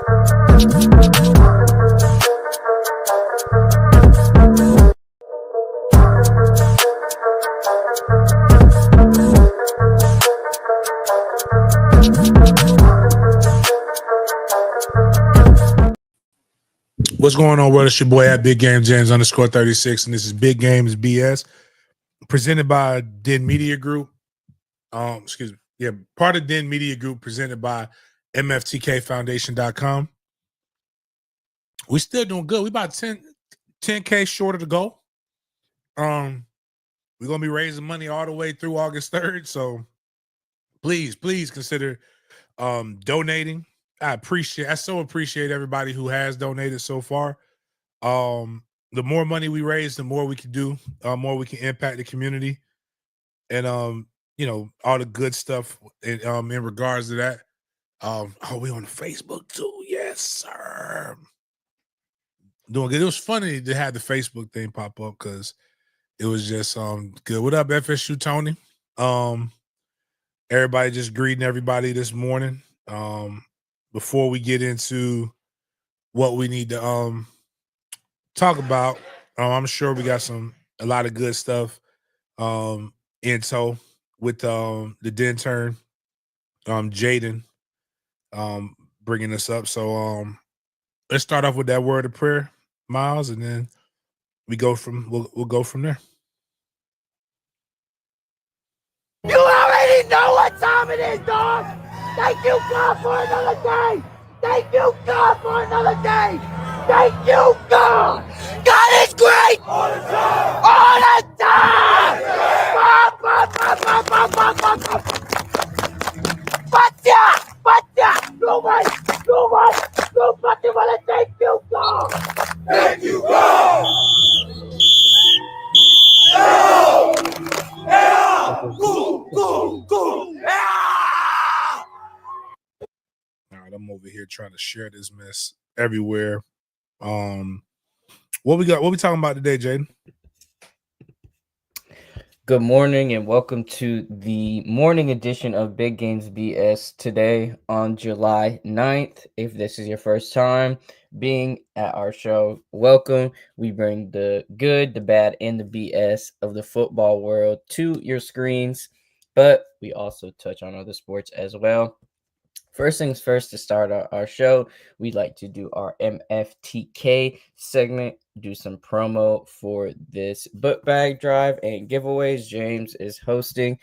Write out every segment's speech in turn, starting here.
What's going on, world? It's your boy at Big Game James _36, and this is Big Games B.S. presented by Den Media Group. Part of Den Media Group, presented by MFTtK Foundation.com. We still doing good. We about 10K short of the goal. We're gonna be raising money all the way through August 3rd. So please consider donating. I so appreciate everybody who has donated so far. The more money we raise, the more we can do, more we can impact the community, and all the good stuff in regards to that. We on Facebook too? Yes, sir. Doing good. It was funny to have the Facebook thing pop up because it was just good. What up, FSU Tony? Everybody just greeting everybody this morning. Before we get into what we need to talk about, I'm sure we got a lot of good stuff in tow with the Den turn, Jaden bringing us up. So let's start off with that word of prayer, Miles, and then we'll go from there. You already know what time it is, dog. Thank you, God, for another day. Thank you, God, for another day. Thank you, God. God is great. All the time. All the time. Go right. Thank you, God. Thank you, God. Go. All right, I'm over here trying to share this mess everywhere. What we got? What we talking about today, Jaden? Good morning and welcome to the morning edition of Big Games BS today on July 9th. If this is your first time being at our show, welcome. We bring the good, the bad, and the BS of the football world to your screens, but we also touch on other sports as well. First things first, to start our show, we'd like to do our MFTK segment, do some promo for this book bag drive and giveaways. James is hosting.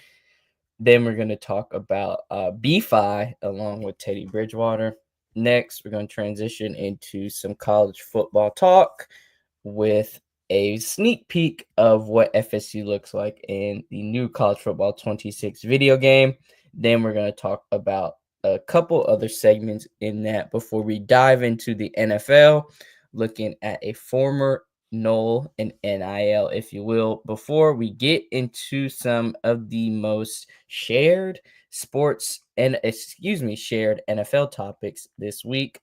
Then we're going to talk about BFI along with Teddy Bridgewater. Next, we're going to transition into some college football talk with a sneak peek of what FSU looks like in the new College Football 26 video game. Then we're going to talk about a couple other segments in that before we dive into the NFL, looking at a former Knoll and NIL, if you will, before we get into some of the most shared shared NFL topics this week.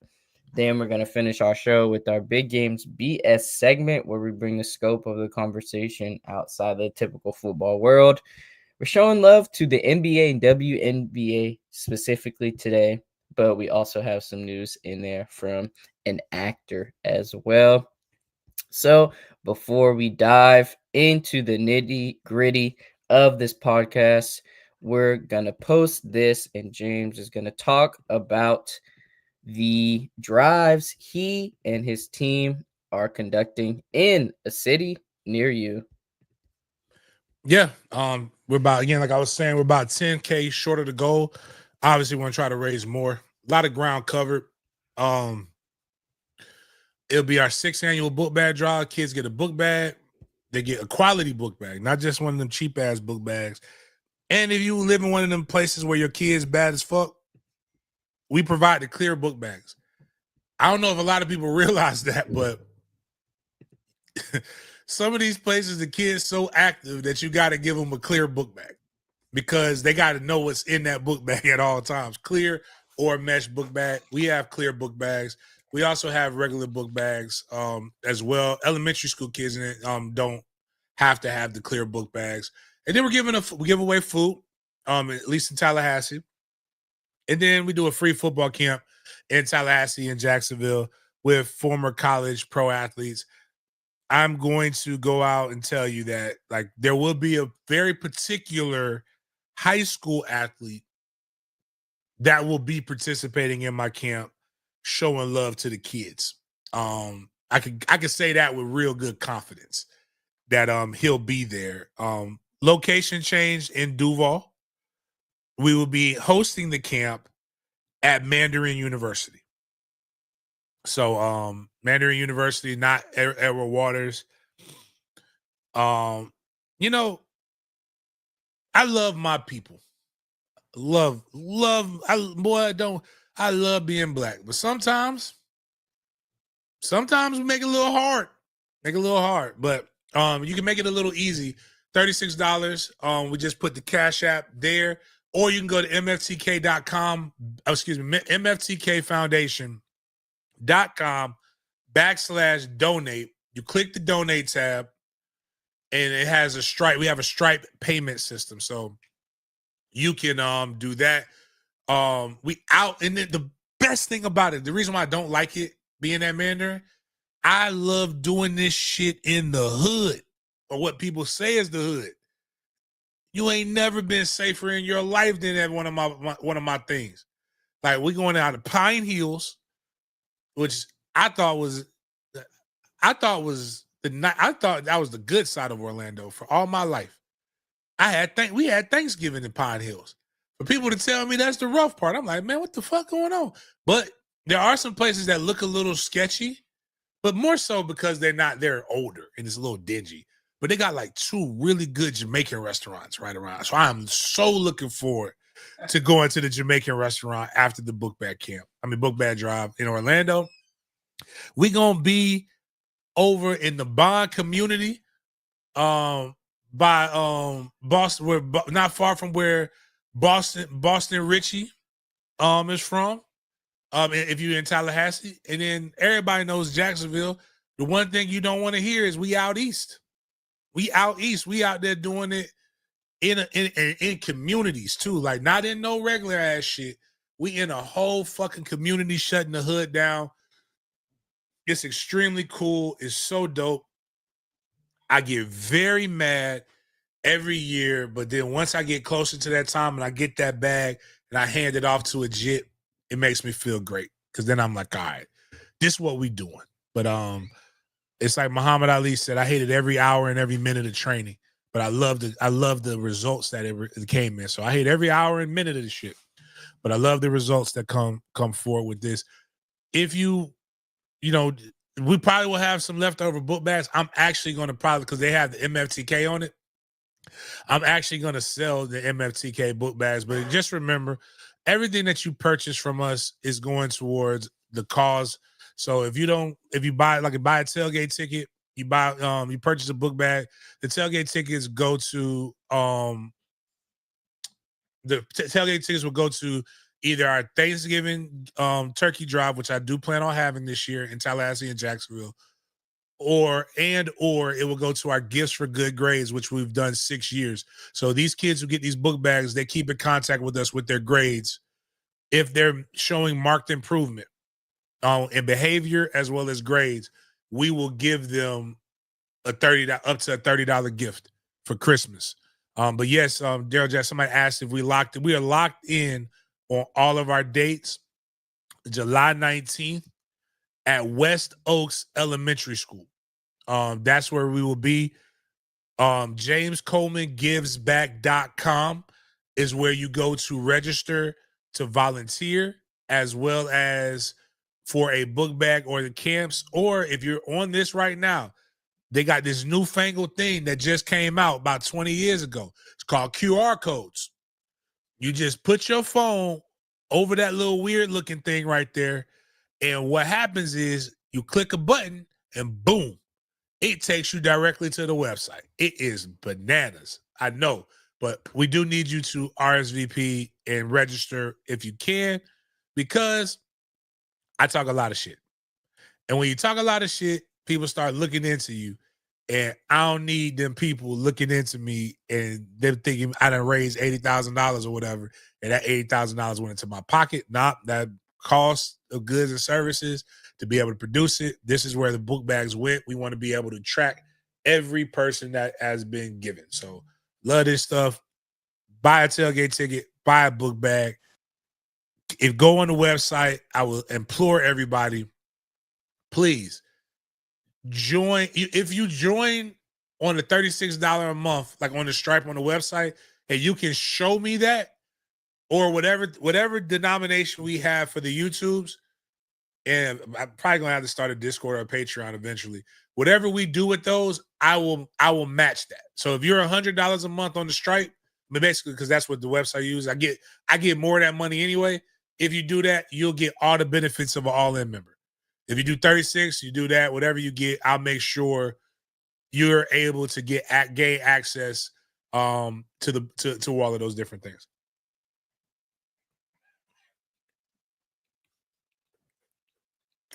Then we're going to finish our show with our Big Games BS segment, where we bring the scope of the conversation outside the typical football world. We're showing love to the NBA and WNBA specifically today, but we also have some news in there from an actor as well. So before we dive into the nitty-gritty of this podcast, we're going to post this, and James is going to talk about the drives he and his team are conducting in a city near you. Yeah, we're about, again, like I was saying, we're about 10K short of the goal. Obviously, we want to try to raise more. A lot of ground covered. It'll be our 6th annual book bag drive. Kids get a book bag. They get a quality book bag, not just one of them cheap-ass book bags. And if you live in one of them places where your kid's bad as fuck, we provide the clear book bags. I don't know if a lot of people realize that, but some of these places, the kids so active that you got to give them a clear book bag because they got to know what's in that book bag at all times. Clear or mesh book bag. We have clear book bags. We also have regular book bags as well. Elementary school kids in it don't have to have the clear book bags. And then we give away food, at least in Tallahassee. And then we do a free football camp in Tallahassee and Jacksonville with former college pro athletes. I'm going to go out and tell you that like there will be a very particular high school athlete that will be participating in my camp, showing love to the kids. I could say that with real good confidence that he'll be there. Location change in Duval. We will be hosting the camp at Mandarin University. So Mandarin University, not Edward Waters. You know, I love my people. I love being black, but sometimes we make it a little hard. But you can make it a little easy. $36. We just put the Cash App there, or you can go to MFTK.com. MFTKFoundation.com/donate. You click the donate tab, and it has a Stripe. We have a Stripe payment system, so you can do that. And then the best thing about it, the reason why I don't like it being at Mandarin, I love doing this shit in the hood, or what people say is the hood. You ain't never been safer in your life than at one of my things. Like, we're going out of Pine Hills, which I thought that was the good side of Orlando for all my life. We had Thanksgiving in Pine Hills. For people to tell me that's the rough part, I'm like, man, what the fuck going on? But there are some places that look a little sketchy, but more so because they're older and it's a little dingy. But they got like 2 really good Jamaican restaurants right around. So I'm so looking forward to going to the Jamaican restaurant after the book bag drive in Orlando. We gonna be over in the Bond community, by Boston. We're not far from where Boston Richie is from. If you're in Tallahassee, and then everybody knows Jacksonville. The one thing you don't want to hear is we out east. We out there doing it in communities too, like not in no regular ass shit. We in a whole fucking community shutting the hood down. It's extremely cool. It's so dope. I get very mad every year, but then once I get closer to that time and I get that bag and I hand it off to a jit, it makes me feel great, because then I'm like, all right, this is what we doing. But it's like Muhammad Ali said, I hated every hour and every minute of training, but I love the results that it came in. So I hate every hour and minute of the shit, but I love the results that come forward with this. If we probably will have some leftover book bags. I'm actually going to because they have the MFTK on it, I'm actually going to sell the MFTK book bags. But just remember, everything that you purchase from us is going towards the cause. So if you buy a tailgate ticket, you purchase a book bag, the tailgate tickets go to tailgate tickets will go to either our Thanksgiving turkey drive, which I do plan on having this year in Tallahassee and Jacksonville, or it will go to our Gifts for Good Grades, which we've done 6 years. So these kids who get these book bags, they keep in contact with us with their grades. If they're showing marked improvement in behavior as well as grades, we will give them up to a $30 gift for Christmas. But yes, Daryl Jack, somebody asked if we are locked in on all of our dates. July 19th at West Oaks Elementary School. That's where we will be. James Coleman GivesBack.com is where you go to register to volunteer, as well as for a book bag or the camps. Or if you're on this right now, they got this newfangled thing that just came out about 20 years ago. It's called QR codes. You just put your phone over that little weird looking thing right there. And what happens is you click a button and boom, it takes you directly to the website. It is bananas. I know, but we do need you to RSVP and register if you can, because I talk a lot of shit. And when you talk a lot of shit, people start looking into you. And I don't need them people looking into me and them thinking I done raised $80,000 or whatever, and that $80,000 went into my pocket. Nah, that cost of goods and services to be able to produce it. This is where the book bags went. We want to be able to track every person that has been given. So love this stuff. Buy a tailgate ticket, buy a book bag. If go on the website, I will implore everybody, please join. If you join on the $36 a month, like on the Stripe on the website, and you can show me that, or whatever denomination we have for the YouTubes, and I'm probably gonna have to start a Discord or a Patreon eventually. Whatever we do with those, I will match that. So if you're $100 a month on the Stripe, but basically because that's what the website uses, I get more of that money anyway. If you do that, you'll get all the benefits of an all-in member. If you do 36, you do that. Whatever you get, I'll make sure you're able to gain access to all of those different things.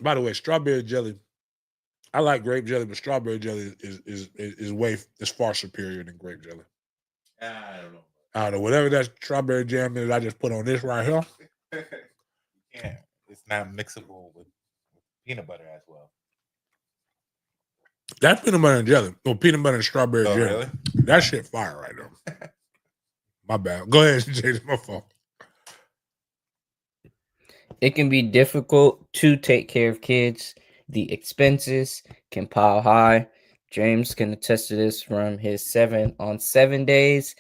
By the way, strawberry jelly. I like grape jelly, but strawberry jelly is far superior than grape jelly. I don't know. I don't know. Whatever that strawberry jam is, I just put on this right here. Yeah, it's not mixable with peanut butter as well. That's peanut butter and jelly. Or peanut butter and strawberry jelly. Really? That shit fire right there. My bad. Go ahead, James. My fault. It can be difficult to take care of kids. The expenses can pile high. James can attest to this from his 7-on-7 days.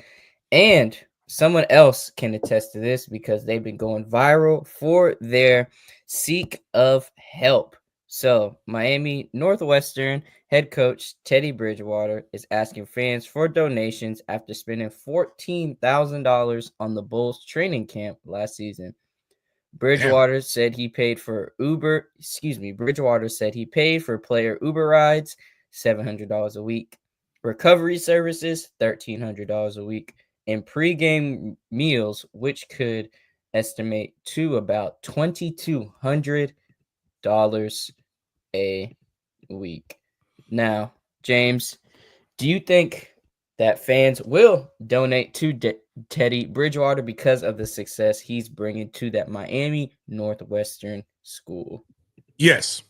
And someone else can attest to this because they've been going viral for their seek of help. So Miami Northwestern head coach Teddy Bridgewater is asking fans for donations after spending $14,000 on the Bulls training camp last season. Bridgewater said he paid for Bridgewater said he paid for player Uber rides, $700 a week, recovery services, $1,300 a week, and pregame meals, which could estimate to about $2,200 a week. Now, James, do you think that fans will donate to Teddy Bridgewater because of the success he's bringing to that Miami Northwestern school? Yes,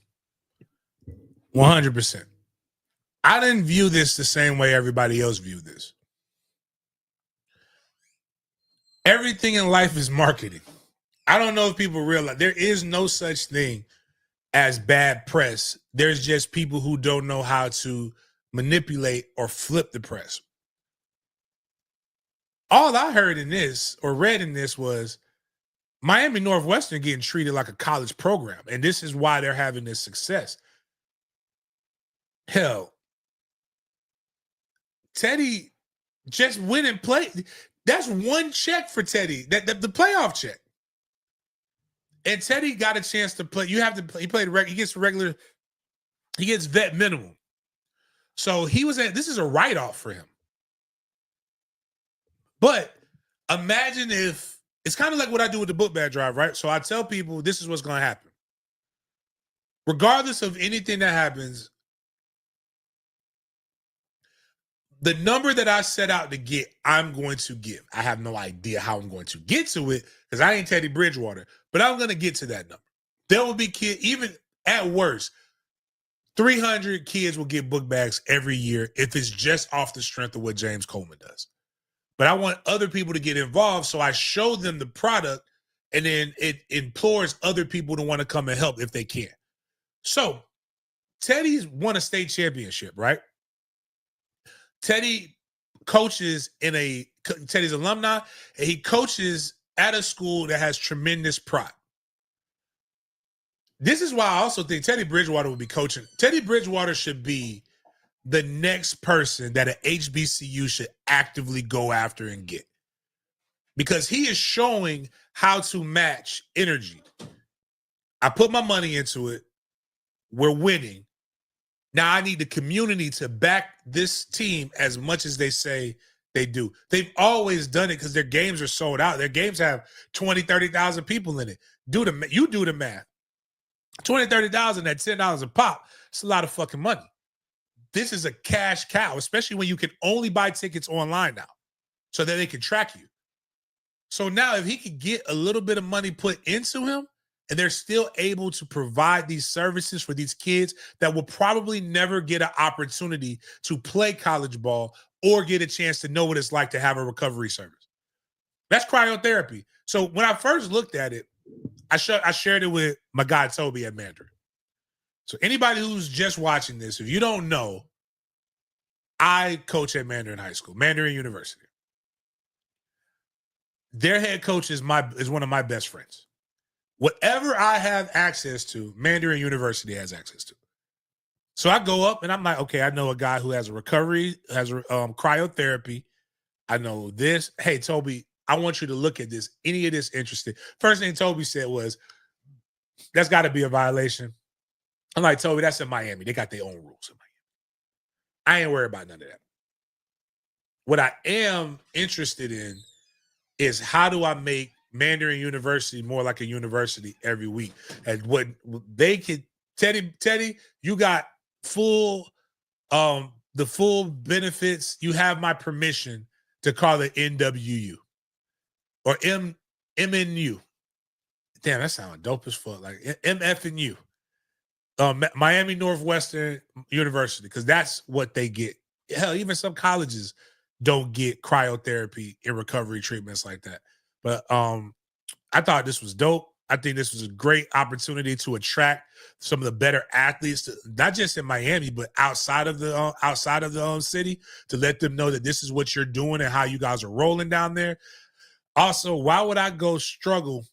100%. I didn't view this the same way everybody else viewed this. Everything in life is marketing. I don't know if people realize there is no such thing as bad press. There's just people who don't know how to manipulate or flip the press. All I heard in this or read in this was Miami Northwestern getting treated like a college program, and this is why they're having this success. Hell, Teddy just went and played. That's one check for Teddy, the playoff check. And Teddy got a chance to play. You have to play. He played he gets vet minimum. So this is a write-off for him. But imagine if it's kind of like what I do with the book bag drive, right? So I tell people this is what's going to happen. Regardless of anything that happens, the number that I set out to get, I'm going to give. I have no idea how I'm going to get to it because I ain't Teddy Bridgewater, but I'm going to get to that number. There will be kids, even at worst, 300 kids will get book bags every year if it's just off the strength of what James Coleman does. But I want other people to get involved, so I show them the product, and then it implores other people to want to come and help if they can. So Teddy's won a state championship, right? Teddy coaches Teddy's alumni, and he coaches at a school that has tremendous pride. This is why I also think Teddy Bridgewater will be coaching. Teddy Bridgewater should be the next person that an HBCU should actively go after and get. Because he is showing how to match energy. I put my money into it. We're winning. Now I need the community to back this team as much as they say they do. They've always done it because their games are sold out. Their games have 20, 30,000 people in it. You do the math. 20, 30,000 at $10 a pop. It's a lot of fucking money. This is a cash cow, especially when you can only buy tickets online now so that they can track you. So now if he could get a little bit of money put into him, and they're still able to provide these services for these kids that will probably never get an opportunity to play college ball or get a chance to know what it's like to have a recovery service. That's cryotherapy. So when I first looked at it, I shared it with my guy Toby at Mandarin. So anybody who's just watching this, if you don't know, I coach at Mandarin High School, Mandarin University. Their head coach is one of my best friends. Whatever I have access to, Mandarin University has access to. So I go up and I'm like, okay, I know a guy who has a recovery, has cryotherapy. I know this. Hey, Toby, I want you to look at this. Any of this interested? First thing Toby said was, that's got to be a violation. I'm like, Toby, that's in Miami. They got their own rules in Miami. I ain't worried about none of that. What I am interested in is how do I make Mandarin University more like a university every week? And what they could, Teddy, you got the full benefits. You have my permission to call it NWU or MNU. Damn, that sounds dope as fuck. Like MFNU. Miami Northwestern University, because that's what they get. Hell, even some colleges don't get cryotherapy and recovery treatments like that. But I thought this was dope. I think this was a great opportunity to attract some of the better athletes, not just in Miami, but outside of the city, to let them know that this is what you're doing and how you guys are rolling down there. Also, why would I go struggle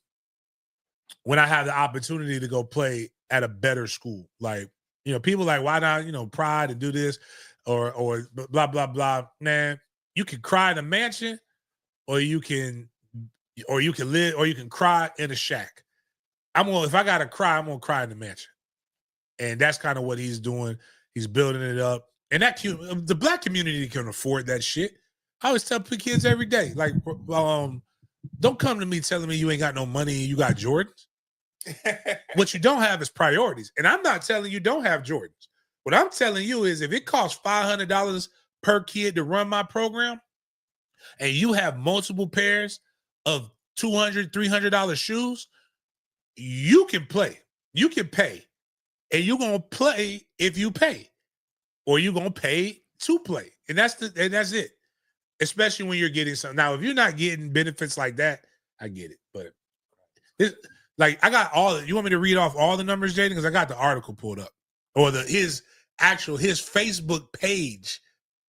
when I have the opportunity to go play at a better school? Like, people like, why not, pride and do this or blah, blah, blah. Man, you can cry in a mansion or you can live, or you can cry in a shack. If I got to cry, I'm going to cry in the mansion. And that's kind of what he's doing. He's building it up. And the black community can afford that shit. I always tell kids every day, like, don't come to me telling me you ain't got no money and you got Jordans. What you don't have is priorities. And I'm not telling you don't have Jordans. What I'm telling you is if it costs $500 per kid to run my program and you have multiple pairs of $200, $300 shoes, you can play. You can pay. And you're going to play if you pay. Or you're going to pay to play. And that's it. Especially when you're getting something. Now, if you're not getting benefits like that, I get it. But I got you want me to read off all the numbers, Jaden? Because I got the article pulled up. Or his Facebook page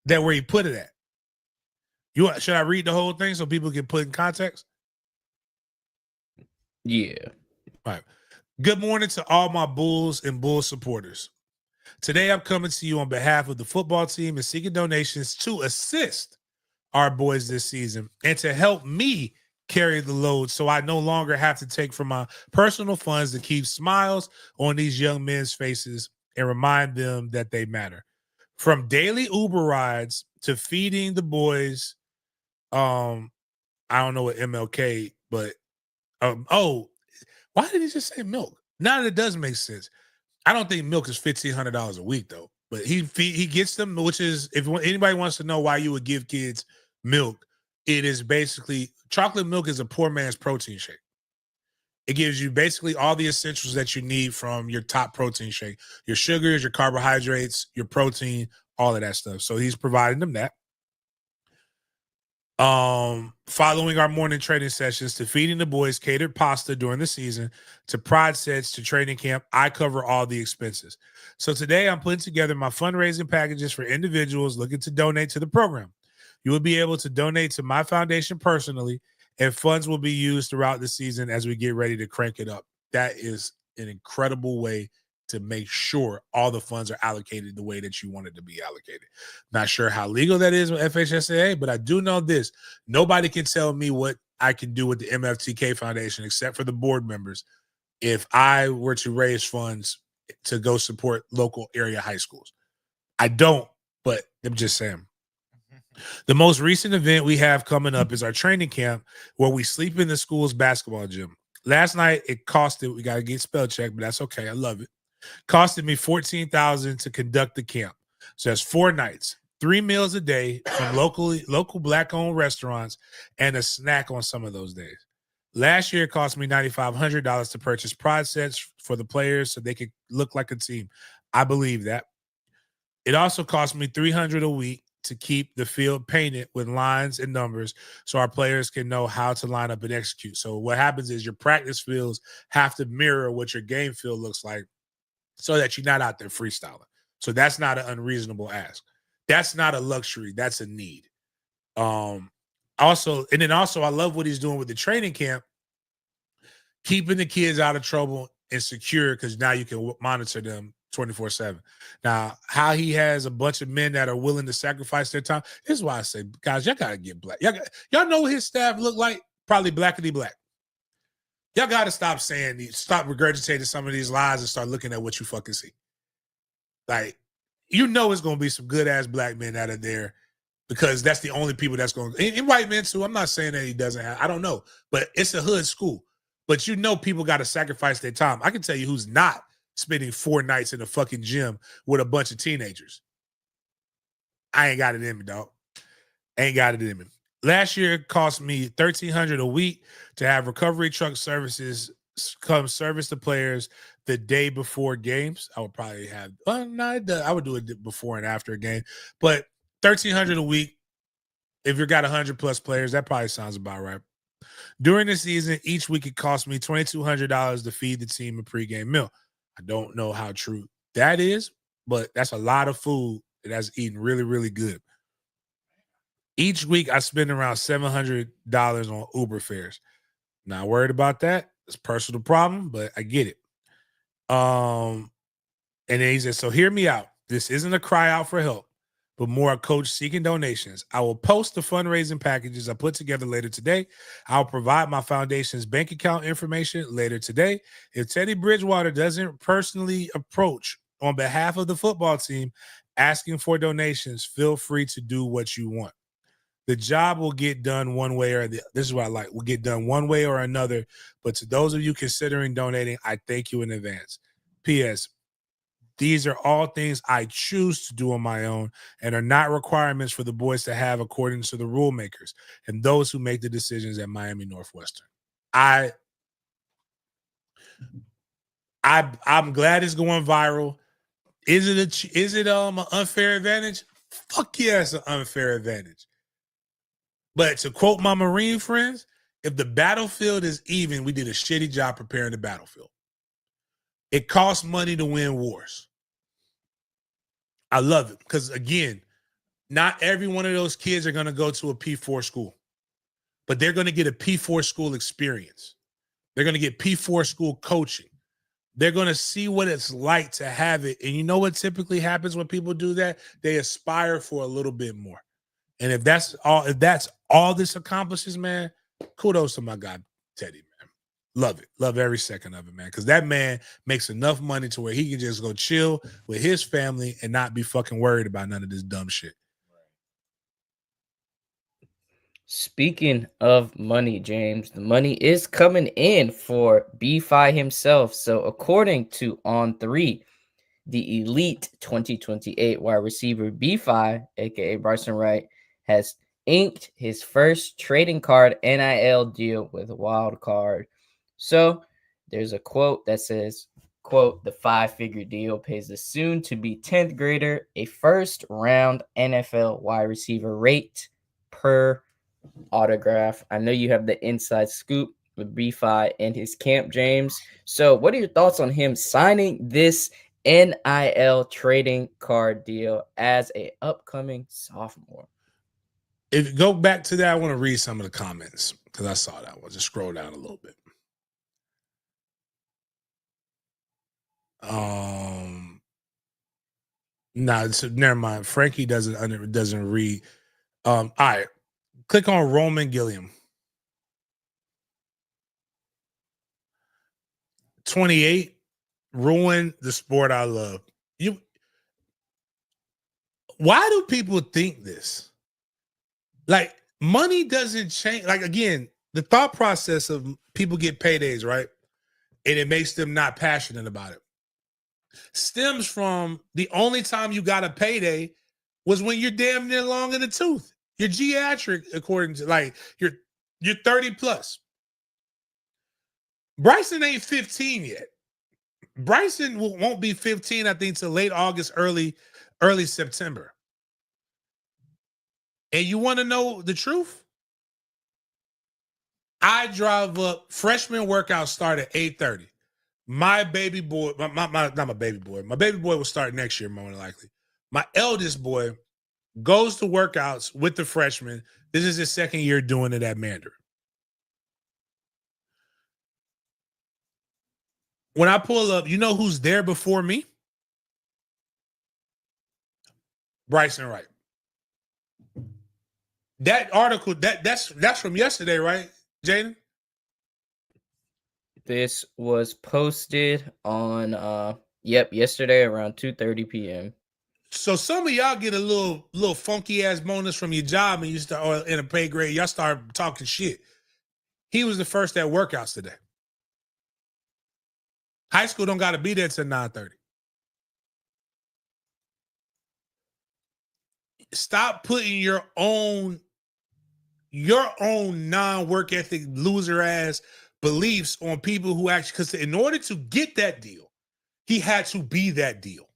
where he put it at. Should I read the whole thing so people can put in context? Yeah. All right. Good morning to all my Bulls and Bulls supporters. Today, I'm coming to you on behalf of the football team and seeking donations to assist our boys this season and to help me carry the load so I no longer have to take from my personal funds to keep smiles on these young men's faces and remind them that they matter. From daily Uber rides to feeding the boys, I don't know what MLK, but why did he just say milk? Now that it does make sense. I don't think milk is $1,500 a week though, but he gets them, which is, if anybody wants to know why you would give kids milk, it is basically chocolate milk is a poor man's protein shake. It gives you basically all the essentials that you need from your top protein shake, your sugars, your carbohydrates, your protein, all of that stuff. So he's providing them that. Following our morning training sessions to feeding the boys catered pasta during the season to pride sets to training camp, I cover all the expenses. So today I'm putting together my fundraising packages for individuals looking to donate to the program. You will be able to donate to my foundation personally, and funds will be used throughout the season as we get ready to crank it up. That is an incredible way to make sure all the funds are allocated the way that you want it to be allocated. Not sure how legal that is with FHSAA, but I do know this. Nobody can tell me what I can do with the MFTK Foundation except for the board members if I were to raise funds to go support local area high schools. I don't, but I'm just saying. The most recent event we have coming up is our training camp where we sleep in the school's basketball gym. Last night, we got to get spell checked, but that's okay. I love it. Costed me $14,000 to conduct the camp. So that's 4 nights, 3 meals a day from local black-owned restaurants, and a snack on some of those days. Last year, it cost me $9,500 to purchase pride sets for the players so they could look like a team. I believe that. It also cost me $300 a week to keep the field painted with lines and numbers so our players can know how to line up and execute. So what happens is your practice fields have to mirror what your game field looks like so that you're not out there freestyling. So that's not an unreasonable ask. That's not a luxury. That's a need. Also, I love what he's doing with the training camp, keeping the kids out of trouble and secure because now you can monitor them 24/7. Now, how he has a bunch of men that are willing to sacrifice their time. This is why I say, guys, y'all gotta get black. Y'all know what his staff look like? Probably blackity black. Y'all gotta stop stop regurgitating some of these lies and start looking at what you fucking see. Like, you know it's gonna be some good ass black men out of there because that's the only people that's going to, and white men too. I'm not saying that he doesn't have, I don't know, but it's a hood school. But you know people got to sacrifice their time. I can tell you who's not spending 4 nights in a fucking gym with a bunch of teenagers. I ain't got it in me, dog. Ain't got it in me. Last year, it cost me $1,300 a week to have recovery truck services come service the players the day before games. I would probably have, I would do it before and after a game, but $1,300 a week. If you've got 100 plus players, that probably sounds about right. During the season, each week it cost me $2,200 to feed the team a pregame meal. I don't know how true that is, but that's a lot of food that's eaten really, really good. Each week I spend around $700 on Uber fares. Not worried about that. It's a personal problem, but I get it. And then he said, so hear me out. This isn't a cry out for help, but more a coach seeking donations. I will post the fundraising packages I put together later today. I'll provide my foundation's bank account information later today. If Teddy Bridgewater doesn't personally approach on behalf of the football team asking for donations, feel free to do what you want. The job will get done one way or the other. This is what I like. Will get done one way or another. But to those of you considering donating, I thank you in advance. P.S. These are all things I choose to do on my own and are not requirements for the boys to have according to the rule makers and those who make the decisions at Miami Northwestern. I'm glad it's going viral. Is it an unfair advantage? Fuck yeah, it's an unfair advantage. But to quote my Marine friends, if the battlefield is even, we did a shitty job preparing the battlefield. It costs money to win wars. I love it because, again, not every one of those kids are going to go to a P4 school, but they're going to get a P4 school experience. They're going to get P4 school coaching. They're going to see what it's like to have it. And you know what typically happens when people do that? They aspire for a little bit more. And if that's all this accomplishes, man, kudos to my guy, Teddy, man. Love it. Love every second of it, man. Because that man makes enough money to where he can just go chill with his family and not be fucking worried about none of this dumb shit. Speaking of money, James, the money is coming in for B-Fi himself. So according to On3, the elite 2028 wide receiver B-Fi, aka Bryson Wright, has inked his first trading card NIL deal with Wild Card. So there's a quote that says, quote, the 5-figure deal pays the soon-to-be 10th grader a first-round NFL wide receiver rate per autograph. I know you have the inside scoop with B-Fi and his camp, James. So what are your thoughts on him signing this NIL trading card deal as a upcoming sophomore? If you go back to that, I want to read some of the comments because I saw that one. Just scroll down a little bit. No, so never mind. Frankie doesn't read. All right. Click on Roman Gilliam. 28, ruin the sport I love. Why do people think this? Like, money doesn't change. Like, again, the thought process of people get paydays, right? And it makes them not passionate about it. Stems from the only time you got a payday was when you're damn near long in the tooth. You're geriatric, according to, like, you're 30 plus. Bryson ain't 15 yet. Bryson won't be 15, I think, till late August, early September. And you want to know the truth? I drive up, freshman workouts start at 8:30. My baby boy, not my baby boy. My baby boy will start next year, more than likely. My eldest boy goes to workouts with the freshmen. This is his second year doing it at Mandarin. When I pull up, you know who's there before me? Bryson Wright. That article, that's from yesterday, right, Jaden? This was posted on yesterday around 2:30 p.m. So some of y'all get a little funky ass bonus from your job and you start, or in a pay grade, y'all start talking shit. He was the first at workouts today. High school don't got to be there till 9:30. Stop putting your own non-work ethic loser ass beliefs on people who actually, because in order to get that deal, he had to be that deal.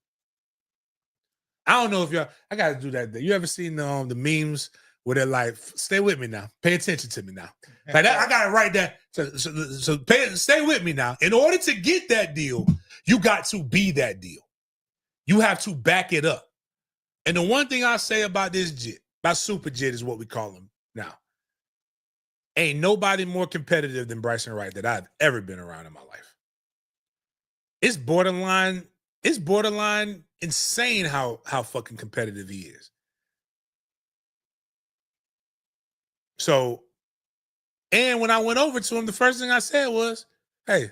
I don't know if y'all, I got to do that. You ever seen the memes where they're like, stay with me now, pay attention to me now. Like that, I got to write that. So stay with me now. In order to get that deal, you got to be that deal. You have to back it up. And the one thing I say about this jit, about super jit is what we call him now. Ain't nobody more competitive than Bryson Wright that I've ever been around in my life. It's borderline insane how fucking competitive he is. So, and when I went over to him, the first thing I said was, hey,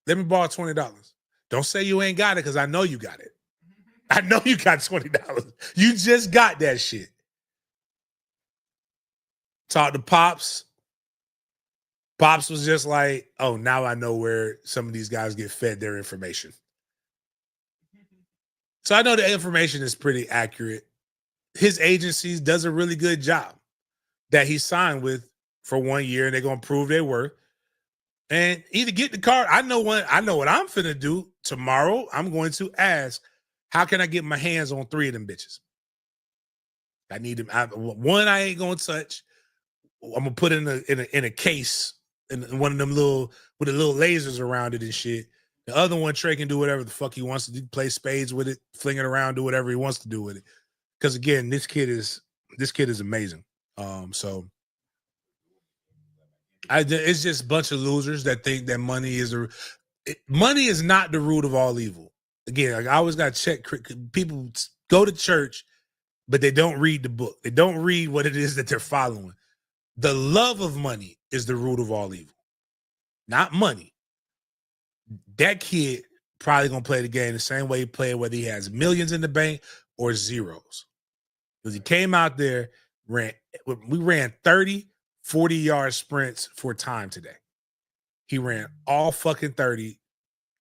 let me borrow $20. Don't say you ain't got it, because I know you got it. I know you got $20. You just got that shit. Talked to Pops. Pops was just like, oh, now I know where some of these guys get fed their information. So I know the information is pretty accurate. His agency does a really good job that he signed with for 1 year, and they're going to prove their worth. And either get the card. I know what I'm finna do tomorrow. I'm going to ask, how can I get my hands on 3 of them bitches? I need them. One I ain't gonna touch. I'm gonna put in a case, in one of them with the little lasers around it and shit. The other one, Trey can do whatever the fuck he wants to do. Play spades with it, fling it around, do whatever he wants to do with it. Because again, this kid is amazing. So it's just a bunch of losers that think that money is not the root of all evil. Again, like I always got to check. People go to church, but they don't read the book. They don't read what it is that they're following. The love of money is the root of all evil, not money. That kid probably going to play the game the same way he played, whether he has millions in the bank or zeros. Because he came out there, we ran 30, 40-yard sprints for time today. He ran all fucking 30,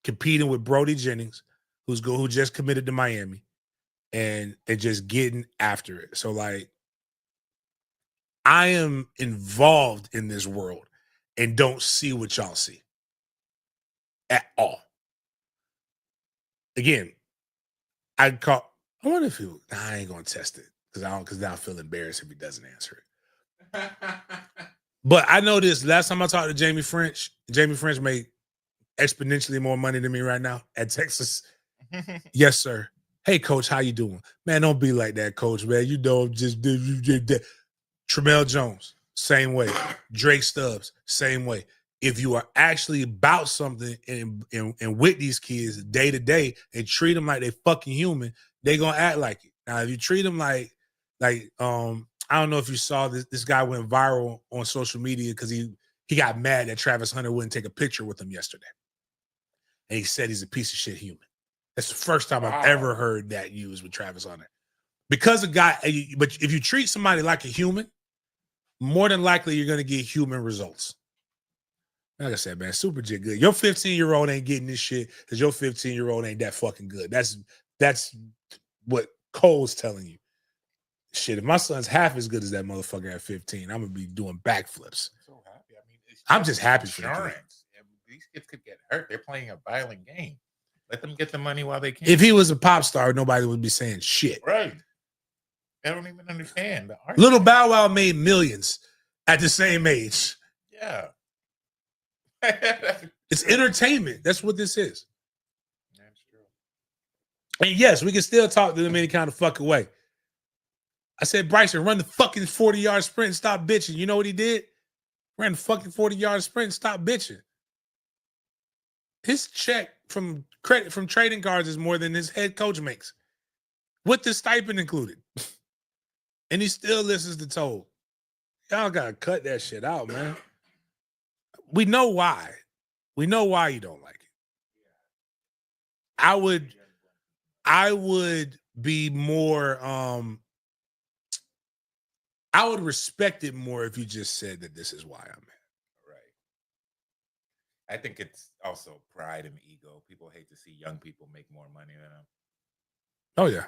competing with Brody Jennings, who just committed to Miami, and just getting after it. So, like, I am involved in this world and don't see what y'all see at all. Again, I wonder if I ain't gonna test it because now I feel embarrassed if he doesn't answer it. But I know this. Last time I talked to Jamie French made exponentially more money than me right now at Texas. Yes, sir. Hey, coach, how you doing? Man, don't be like that, coach, man. You don't just do that. Tramel Jones, same way. Drake Stubbs, same way. If you are actually about something and with these kids day to day and treat them like they fucking human, they gonna act like it. Now, if you treat them like I don't know if you saw this guy went viral on social media because he got mad that Travis Hunter wouldn't take a picture with him yesterday. And he said he's a piece of shit human. That's the first time I've ever heard that used with Travis Hunter. Because but if you treat somebody like a human, more than likely you're going to get human results. Like I said, man, super jit good. Your 15-year-old ain't getting this shit because your 15-year-old ain't that fucking good. That's what Cole's telling you. Shit, if my son's half as good as that motherfucker at 15, I'm going to be doing backflips. So happy. I mean, I'm just happy for the kid. these kids could get hurt. They're playing a violent game. Let them get the money while they can. If he was a pop star, nobody would be saying shit. Right. They don't even understand the art. Little Bow Wow made millions at the same age. Yeah. It's entertainment. That's what this is. That's true. And yes, we can still talk to them any kind of fucking way. I said, Bryson, run the fucking 40-yard sprint and stop bitching. You know what he did? Ran the fucking 40-yard sprint and stop bitching. His check from credit from trading cards is more than his head coach makes, with the stipend included. And he still listens to Toll. Y'all gotta cut that shit out, man. We know why. We know why you don't like it. I would be more I would respect it more if you just said that this is why I'm mad. Right. I think it's also pride and ego. People hate to see young people make more money than them. Oh, yeah.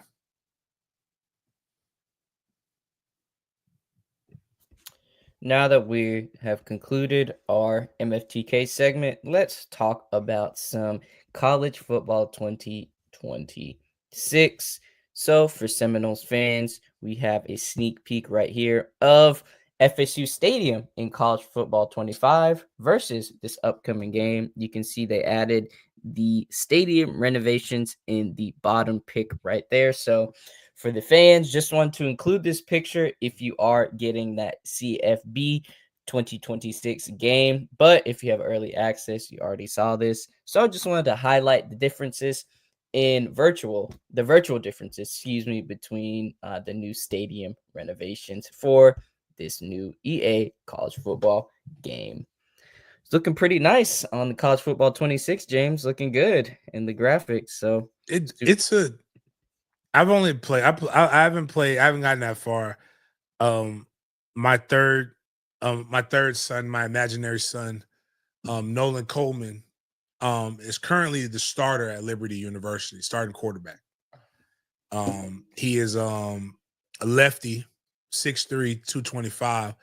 Now that we have concluded our MFTK segment, let's talk about some college football 2026. So for Seminoles fans, we have a sneak peek right here of FSU Stadium in college football 25 versus this upcoming game. You can see they added the stadium renovations in the bottom pick right there. So for the fans, just want to include this picture if you are getting that CFB 2026 game. But if you have early access, you already saw this. So I just wanted to highlight the differences in virtual differences, between the new stadium renovations for this new EA college football game. It's looking pretty nice on the college football 26, James. Looking good in the graphics. So I've only played. I haven't played. I haven't gotten that far. My third son, my imaginary son, Nolan Coleman, is currently the starter at Liberty University, starting quarterback. He is a lefty, 6'3", 225.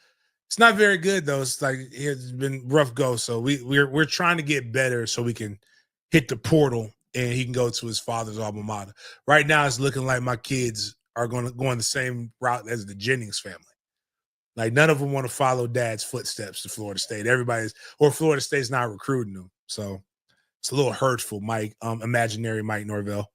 It's not very good though. It's like it's been rough go. So we're trying to get better so we can hit the portal and he can go to his father's alma mater. Right now, it's looking like my kids are going to go on the same route as the Jennings family. Like none of them want to follow dad's footsteps to Florida State. Florida State's not recruiting them. So it's a little hurtful, Mike, imaginary Mike Norvell.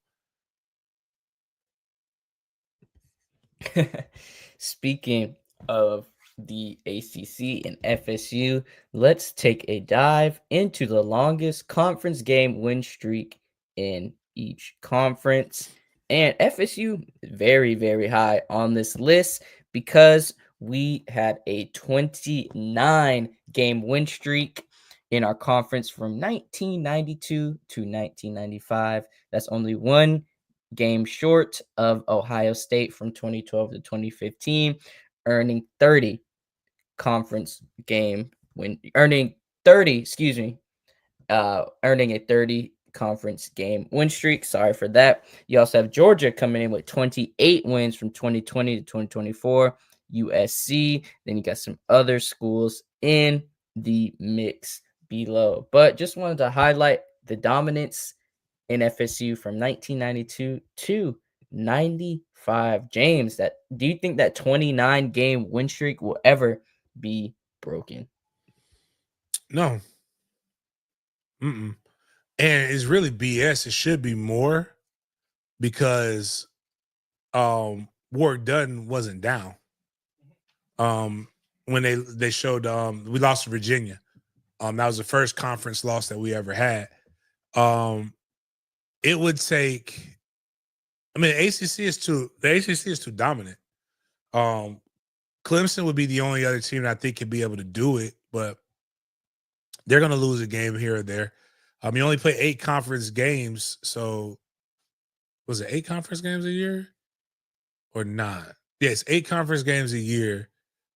Speaking of the ACC and FSU, let's take a dive into the longest conference game win streak in each conference. And FSU very, very high on this list because we had a 29 game win streak in our conference from 1992 to 1995. That's only one game short of Ohio State from 2012 to 2015, earning 30 conference game win, earning a 30 conference game win streak. Sorry for that. You also have Georgia coming in with 28 wins from 2020 to 2024, USC. Then you got some other schools in the mix below. But just wanted to highlight the dominance in FSU from 1992 to 95. James, do you think that 29 game win streak will ever be broken? No. And it's really BS. It should be more because Warwick Dutton wasn't down. When they showed we lost to Virginia. That was the first conference loss that we ever had. It would take. I mean, the ACC is too dominant. Clemson would be the only other team that I think could be able to do it, but they're going to lose a game here or there. You only play 8 conference games, so was it 8 conference games a year or 9? Yes, 8 conference games a year.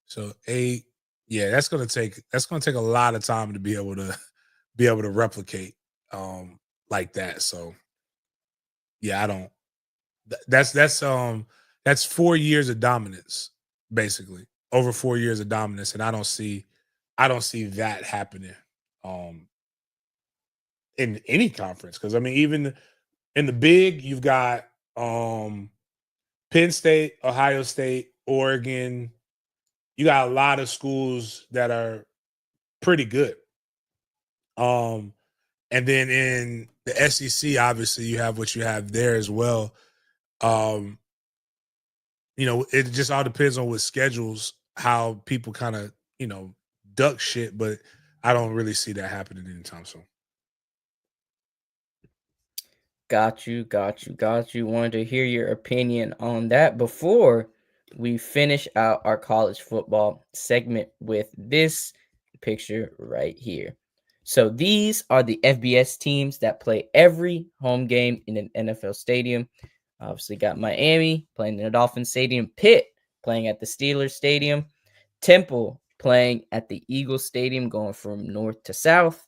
So 8. Yeah, that's going to take a lot of time to be able to replicate like that. So yeah, I don't. That's 4 years of dominance, basically over 4 years of dominance, and I don't see that happening. in any conference. Because I mean, even in the big, you've got Penn State, Ohio State, Oregon. You got a lot of schools that are pretty good. And then in the SEC, obviously, you have what you have there as well. You know, it just all depends on what schedules, how people kind of, you know, duck shit, but I don't really see that happening anytime soon. Got you. Wanted to hear your opinion on that before we finish out our college football segment with this picture right here. So these are the FBS teams that play every home game in an NFL stadium. Obviously got Miami playing in the Dolphin Stadium, Pitt playing at the Steelers Stadium, Temple playing at the Eagles Stadium, going from north to south,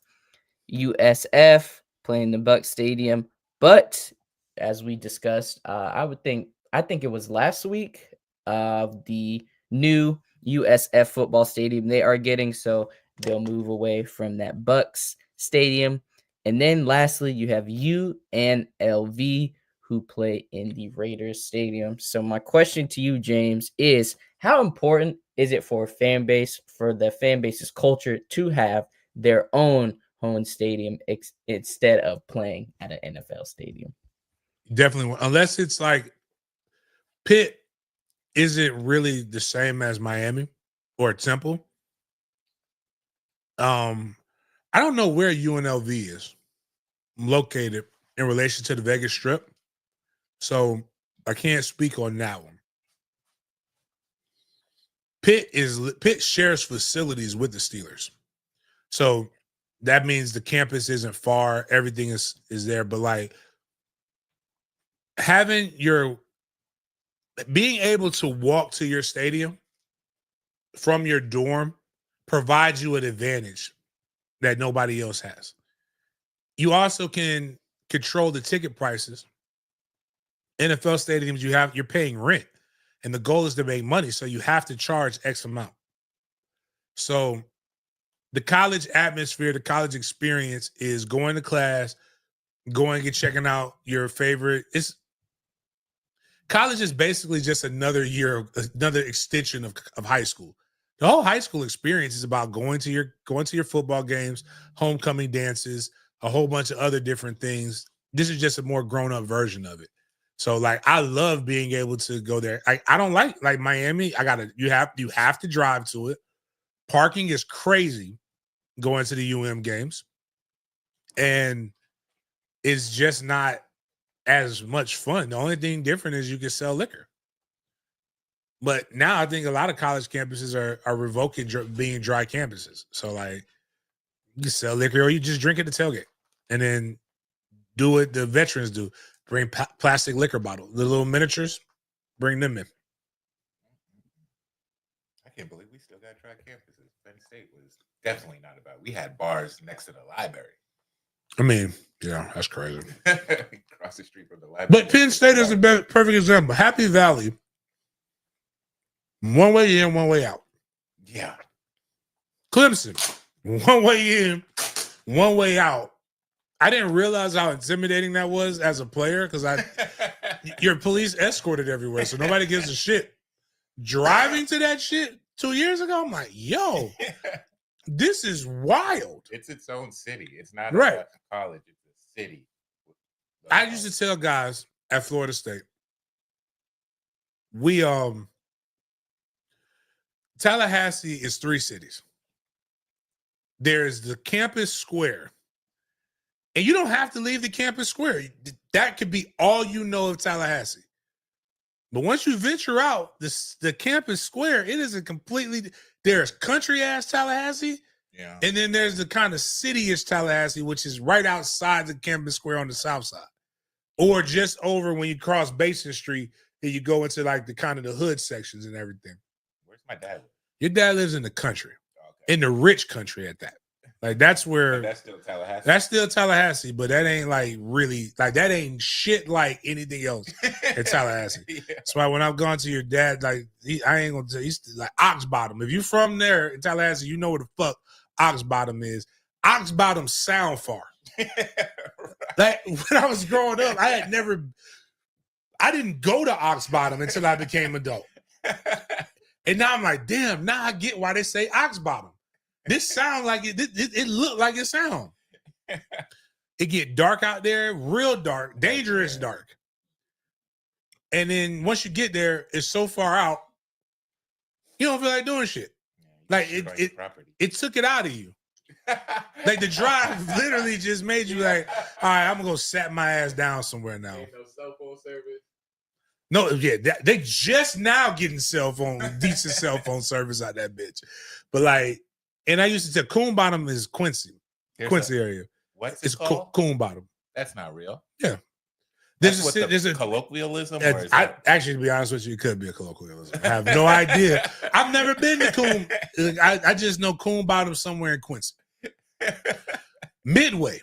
USF playing the Buck Stadium. But as we discussed, I think it was last week, the new USF football stadium they are getting, so they'll move away from that Bucks Stadium. And then lastly, you have UNLV, who play in the Raiders Stadium. So my question to you, James, is how important is it for the fan base's culture to have their own home stadium instead of playing at an NFL stadium? Definitely, unless it's like Pitt isn't really the same as Miami or Temple. I don't know where UNLV is located in relation to the Vegas Strip, so I can't speak on that one. Pitt shares facilities with the Steelers, so that means the campus isn't far. Everything is there, but like being able to walk to your stadium from your dorm provides you an advantage that nobody else has. You also can control the ticket prices. NFL stadiums, you're paying rent, and the goal is to make money, so you have to charge X amount. So the college atmosphere, the college experience is going to class, going and checking out your favorite. College is basically just another year, another extension of high school. The whole high school experience is about going to your football games, homecoming dances, a whole bunch of other different things. This is just a more grown-up version of it. So like I love being able to go there. I don't like Miami. You have to drive to it. Parking is crazy going to the UM games. And it's just not as much fun. The only thing different is you can sell liquor. But now I think a lot of college campuses are revoking being dry campuses. So like you can sell liquor or you just drink at the tailgate and then do what the veterans do. Bring plastic liquor bottles, the little miniatures, bring them in. I can't believe we still got dry campuses. Penn State was definitely not about. We had bars next to the library. I mean, yeah, that's crazy. Across the street from the library. But Penn State is a perfect example. Happy Valley, one way in, one way out. Yeah. Clemson, one way in, one way out. I didn't realize how intimidating that was as a player because your police escorted everywhere, so nobody gives a shit. Driving to that shit 2 years ago, I'm like, yo, this is wild. It's its own city. It's not right. A college. It's a city. I used to tell guys at Florida State, Tallahassee is 3 cities. There's the campus square. And you don't have to leave the campus square. That could be all you know of Tallahassee. But once you venture out, the campus square, it is there's country-ass Tallahassee, yeah, and then there's the kind of city-ish Tallahassee, which is right outside the campus square on the south side. Or just over when you cross Basin Street, and you go into like the kind of the hood sections and everything. Where's my dad live? Your dad lives in the country. Okay. In the rich country at that. Like that's where that's still Tallahassee. That's still Tallahassee, but that ain't like really like that ain't shit like anything else in Tallahassee. Yeah. That's why when I've gone to your dad, like I ain't gonna tell you, he's like Ox Bottom. If you from there in Tallahassee, you know where the fuck Ox Bottom is. Ox Bottom sound far. Like when I was growing up, I didn't go to Ox Bottom until I became adult. And now I'm like, damn, now I get why they say Ox Bottom. This sound like it looked like it sound. It get dark out there, real dark, dangerous dark. And then once you get there, it's so far out, you don't feel like doing shit. Like it took it out of you. Like the drive literally just made you like, all right, I'm gonna go sat my ass down somewhere now. Ain't no cell phone service. No, yeah, they just now getting decent cell phone service out that bitch. But like, and I used to say Coon Bottom is Quincy area. What's it's it called? Coon Bottom. That's not real. Yeah. There's a colloquialism. Or is actually, to be honest with you, it could be a colloquialism. I have no idea. I've never been to Coon. I just know Coon Bottom somewhere in Quincy. Midway.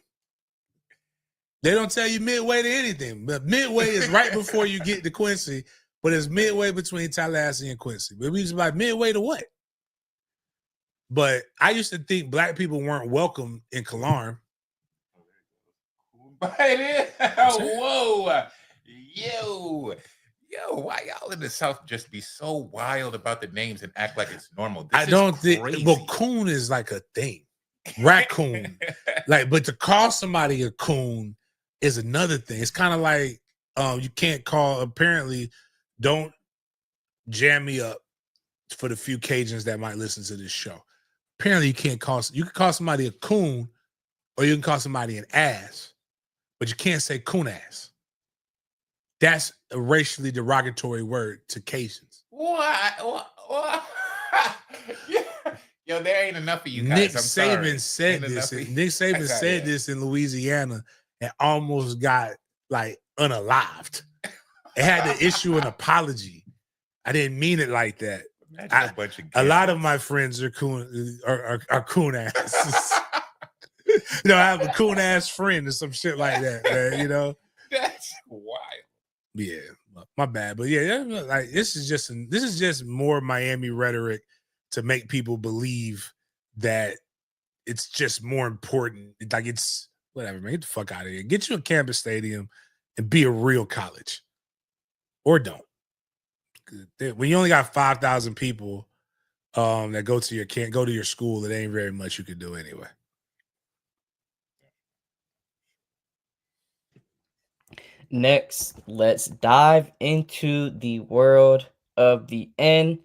They don't tell you midway to anything, but midway is right before you get to Quincy, but it's midway between Tallahassee and Quincy. But we just like midway to what? But I used to think black people weren't welcome in Killarn. Whoa, yo, why y'all in the South just be so wild about the names and act like it's normal? This I don't think, but coon is like a thing. Raccoon, like, but to call somebody a coon is another thing. It's kind of like you can't call. Apparently, don't jam me up for the few Cajuns that might listen to this show. Apparently, you can't call. You can call somebody a coon, or you can call somebody an ass, but you can't say coon ass. That's a racially derogatory word to Cajuns. What? Yo, there ain't enough of you guys. Nick Saban said this. Nick Saban said this in Louisiana and almost got like unalived. It had to issue an apology. I didn't mean it like that. A lot of my friends are coon asses. I have a coon ass friend or some shit like that, man. That's wild. Yeah, my bad. But yeah, like this is just more Miami rhetoric to make people believe that it's just more important. Like it's whatever, man. Get the fuck out of here. Get you a campus stadium and be a real college. Or don't. When you only got 5,000 people that go to your school, it ain't very much you can do anyway. Next, let's dive into the world of the NFL.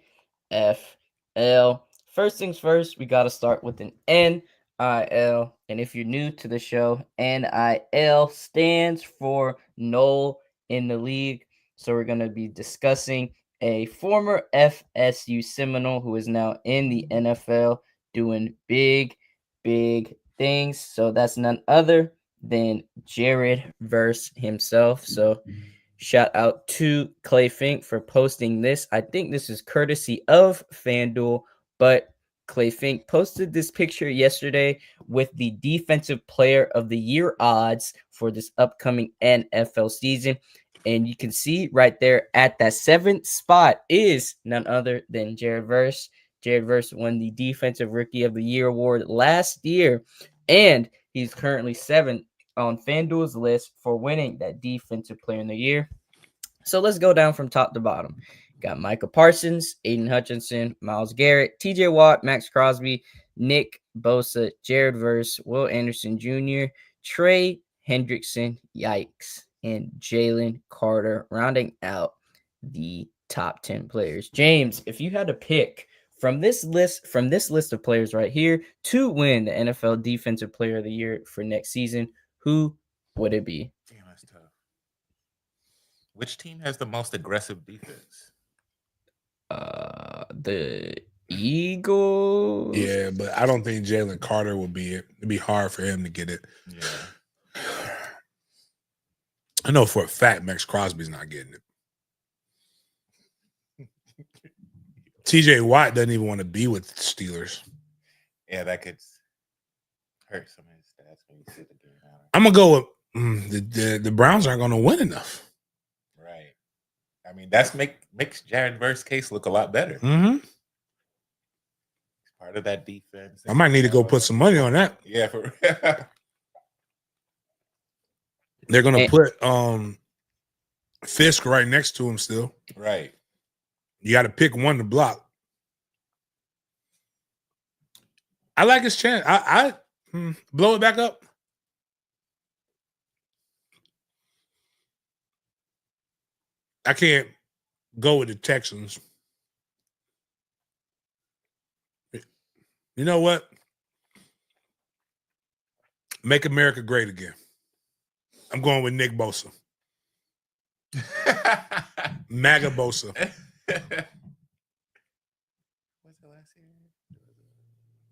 First things first, we got to start with an NIL. And if you're new to the show, NIL stands for Null in the League. So we're going to be discussing a former FSU Seminole who is now in the NFL doing big, big things. So that's none other than Jared Verse himself. So shout out to Clay Fink for posting this. I think this is courtesy of FanDuel, but Clay Fink posted this picture yesterday with the Defensive Player of the Year odds for this upcoming NFL season. And you can see right there at that 7th spot is none other than Jared Verse. Jared Verse won the Defensive Rookie of the Year award last year, and he's currently 7th on FanDuel's list for winning that Defensive Player of the Year. So let's go down from top to bottom. Got Micah Parsons, Aiden Hutchinson, Myles Garrett, TJ Watt, Max Crosby, Nick Bosa, Jared Verse, Will Anderson Jr., Trey Hendrickson, yikes, and Jalen Carter, rounding out the top 10 players. James, if you had to pick from this list of players right here to win the NFL Defensive Player of the Year for next season, who would it be? Damn, that's tough. Which team has the most aggressive defense? The Eagles. Yeah, but I don't think Jalen Carter will be it. It'd be hard for him to get it. Yeah. I know for a fact Max Crosby's not getting it. TJ Watt doesn't even want to be with the Steelers. Yeah, that could hurt some of his stats when you see the game. I'm gonna go with the Browns aren't gonna win enough. Right. I mean, that's makes Jared Verse's case look a lot better. Mm-hmm. Part of that defense. I might need to go put some money on that. Yeah. They're gonna And- put Fisk right next to him still. Right. You got to pick one to block. I like his chance. I blow it back up. I can't go with the Texans. You know what? Make America great again. I'm going with Nick Bosa. MAGA Bosa. What's the last year?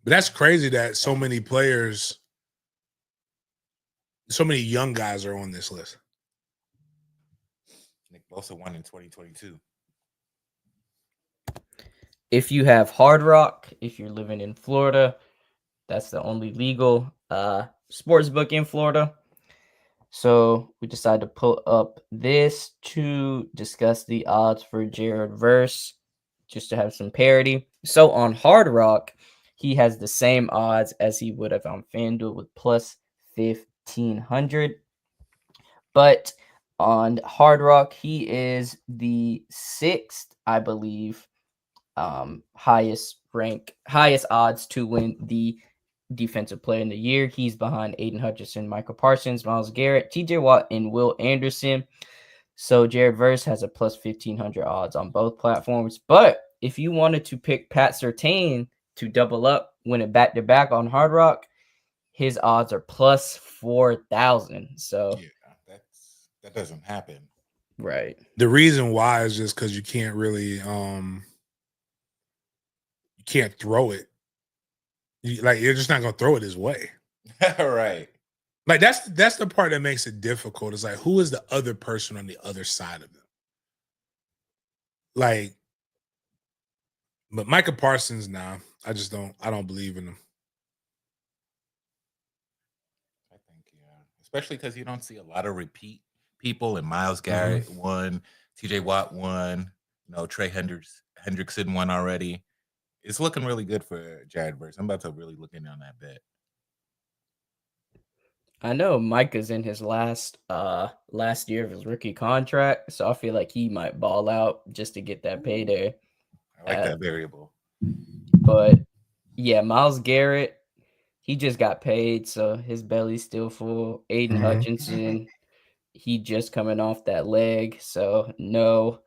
But that's crazy that so many players, so many young guys are on this list. Nick Bosa won in 2022. if you have Hard Rock, if you're living in Florida, that's the only legal sports book in Florida. So we decided to pull up this to discuss the odds for Jared Verse, just to have some parity. So on Hard Rock, he has the same odds as he would have on FanDuel with plus 1,500. But on Hard Rock, he is the sixth, I believe, highest odds to win the defensive player in the year. He's behind Aiden Hutchinson, Michael Parsons, Myles Garrett, TJ Watt, and Will Anderson. So Jared Verse has a plus 1,500 odds on both platforms. But if you wanted to pick Pat Surtain to double up, win it back to back on Hard Rock, his odds are plus 4,000. So Yeah, that doesn't happen. right. The reason why is just because you can't really you can't throw it. You're just not gonna throw it his way. Right. Like that's the part that makes it difficult. It's like, who is the other person on the other side of them? Like, but Micah Parsons, nah, I don't believe in him. I think, yeah. Especially because you don't see a lot of repeat people, and Myles Garrett won, TJ Watt won, Trey Hendrickson won already. It's looking really good for Jared Verse. I'm about to really look in on that bet. I know Micah's in his last year of his rookie contract, so I feel like he might ball out just to get that payday. I like that variable. But yeah, Myles Garrett, he just got paid, so his belly's still full. Aiden Hutchinson, he just coming off that leg, so no.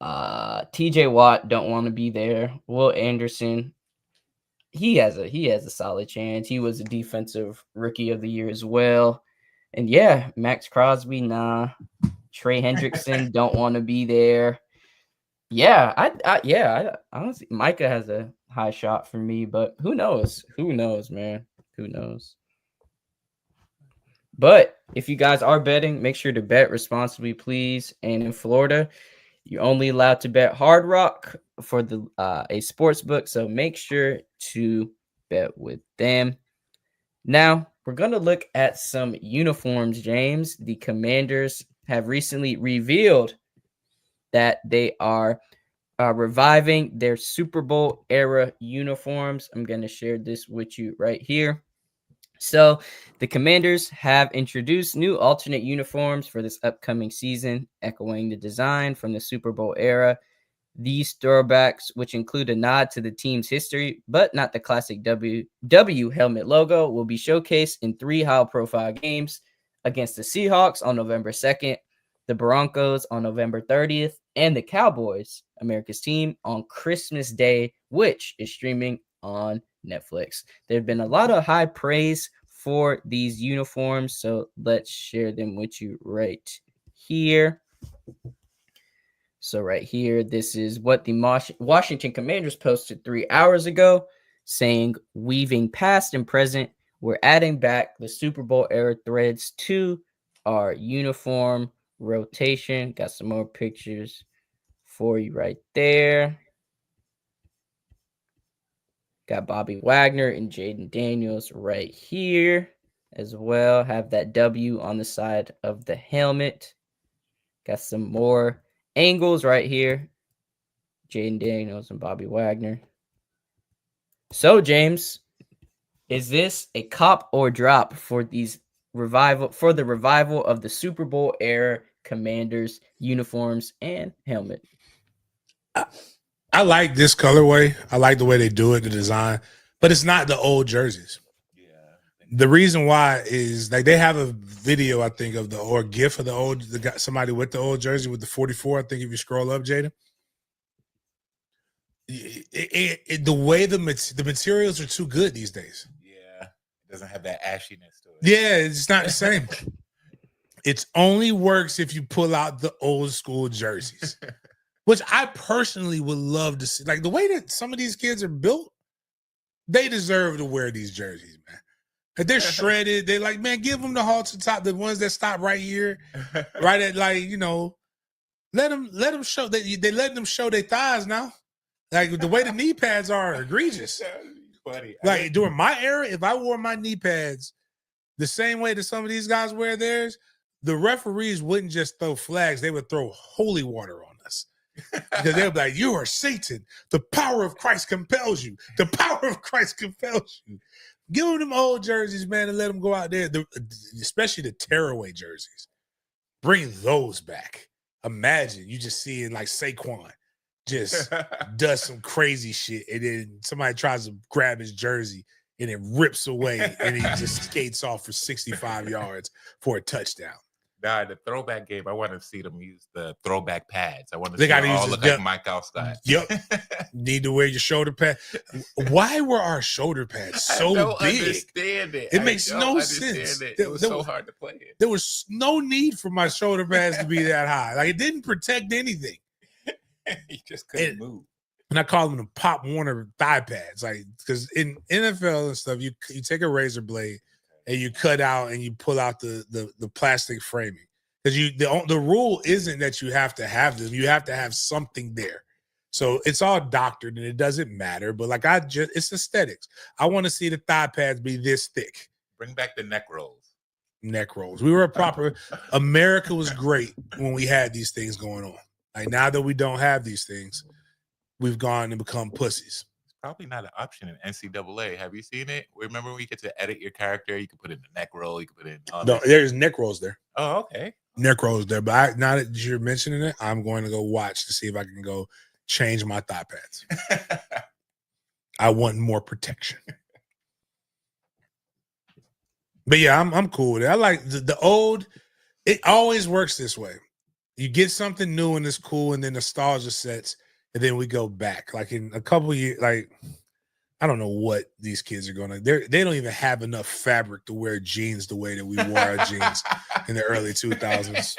TJ Watt don't want to be there. Will Anderson, he has a solid chance. He was a defensive rookie of the year as well. And yeah, Max Crosby, nah. Trey Hendrickson don't want to be there. Yeah, I honestly, Micah has a high shot for me, but who knows? Who knows, man? Who knows? But if you guys are betting, make sure to bet responsibly, please. And in Florida, you're only allowed to bet Hard Rock for the a sports book, so make sure to bet with them. Now, we're going to look at some uniforms, James. The Commanders have recently revealed that they are reviving their Super Bowl era uniforms. I'm going to share this with you right here. So, the Commanders have introduced new alternate uniforms for this upcoming season, echoing the design from the Super Bowl era. These throwbacks, which include a nod to the team's history, but not the classic W helmet logo, will be showcased in 3 high-profile games against the Seahawks on November 2nd, the Broncos on November 30th, and the Cowboys, America's team, on Christmas Day, which is streaming on Netflix. There's been a lot of high praise for these uniforms, so let's share them with you right here. So right here, this is what the Washington Commanders posted 3 hours ago, saying, weaving past and present, we're adding back the Super Bowl era threads to our uniform rotation. Got some more pictures for you right there. Got Bobby Wagner and Jaden Daniels right here as well. Have that W on the side of the helmet. Got some more angles right here. Jaden Daniels and Bobby Wagner. So, James, is this a cop or drop for these revival of the Super Bowl era Commanders uniforms and helmet. I like this colorway. I like the way they do it, the design, but it's not the old jerseys. The reason why is like they have a video, I think, of or GIF of somebody with the old jersey with the 44. I think if you scroll up, Jada, the way the materials are too good these days. Yeah, it doesn't have that ashiness to it. Yeah, it's not the same. It only works if you pull out the old school jerseys, which I personally would love to see. Like the way that some of these kids are built, they deserve to wear these jerseys, man. Like they're shredded. They're like, man, give them the halter top, the ones that stop right here, right at like, let them show. They let them show their thighs now. Like the way the knee pads are egregious. Funny. Like during my era, if I wore my knee pads the same way that some of these guys wear theirs, the referees wouldn't just throw flags; they would throw holy water on us. Because they would be like, "You are Satan. The power of Christ compels you. The power of Christ compels you." Give them old jerseys, man, and let them go out there, especially the tearaway jerseys. Bring those back. Imagine you just seeing like Saquon just does some crazy shit, and then somebody tries to grab his jersey, and it rips away, and he just skates off for 65 yards for a touchdown. Nah, the throwback game, I want to see them use the throwback pads. I want to They see gotta them all use look the- like Mike Scott. Yep. Need to wear your shoulder pad. Why were our shoulder pads so I don't big? understand it. It makes no sense. It was so hard to play it. There was no need for my shoulder pads to be that high. Like it didn't protect anything. You just couldn't move. And I call them the Pop Warner thigh pads. Like, because in NFL and stuff, you take a razor blade and you cut out and you pull out the plastic framing. Because the rule isn't that you have to have them, you have to have something there. So it's all doctored and it doesn't matter. But like it's aesthetics. I want to see the thigh pads be this thick. Bring back the neck rolls. Neck rolls. We were America was great when we had these things going on. Like now that we don't have these things, we've gone and become pussies. It's probably not an option in NCAA. Have you seen it? Remember when you get to edit your character, you can put in the neck roll, you can put in No, there's neck rolls there. Oh, okay. Neck rolls there. But now that you're mentioning it, I'm going to go watch to see if I can go change my thigh pads. I want more protection. But yeah, I'm cool with it. I like the old. It always works this way. You get something new and it's cool, and then nostalgia sets, and then we go back. Like in a couple of years, like I don't know what these kids are gonna. They don't even have enough fabric to wear jeans the way that we wore our jeans in the early 2000s.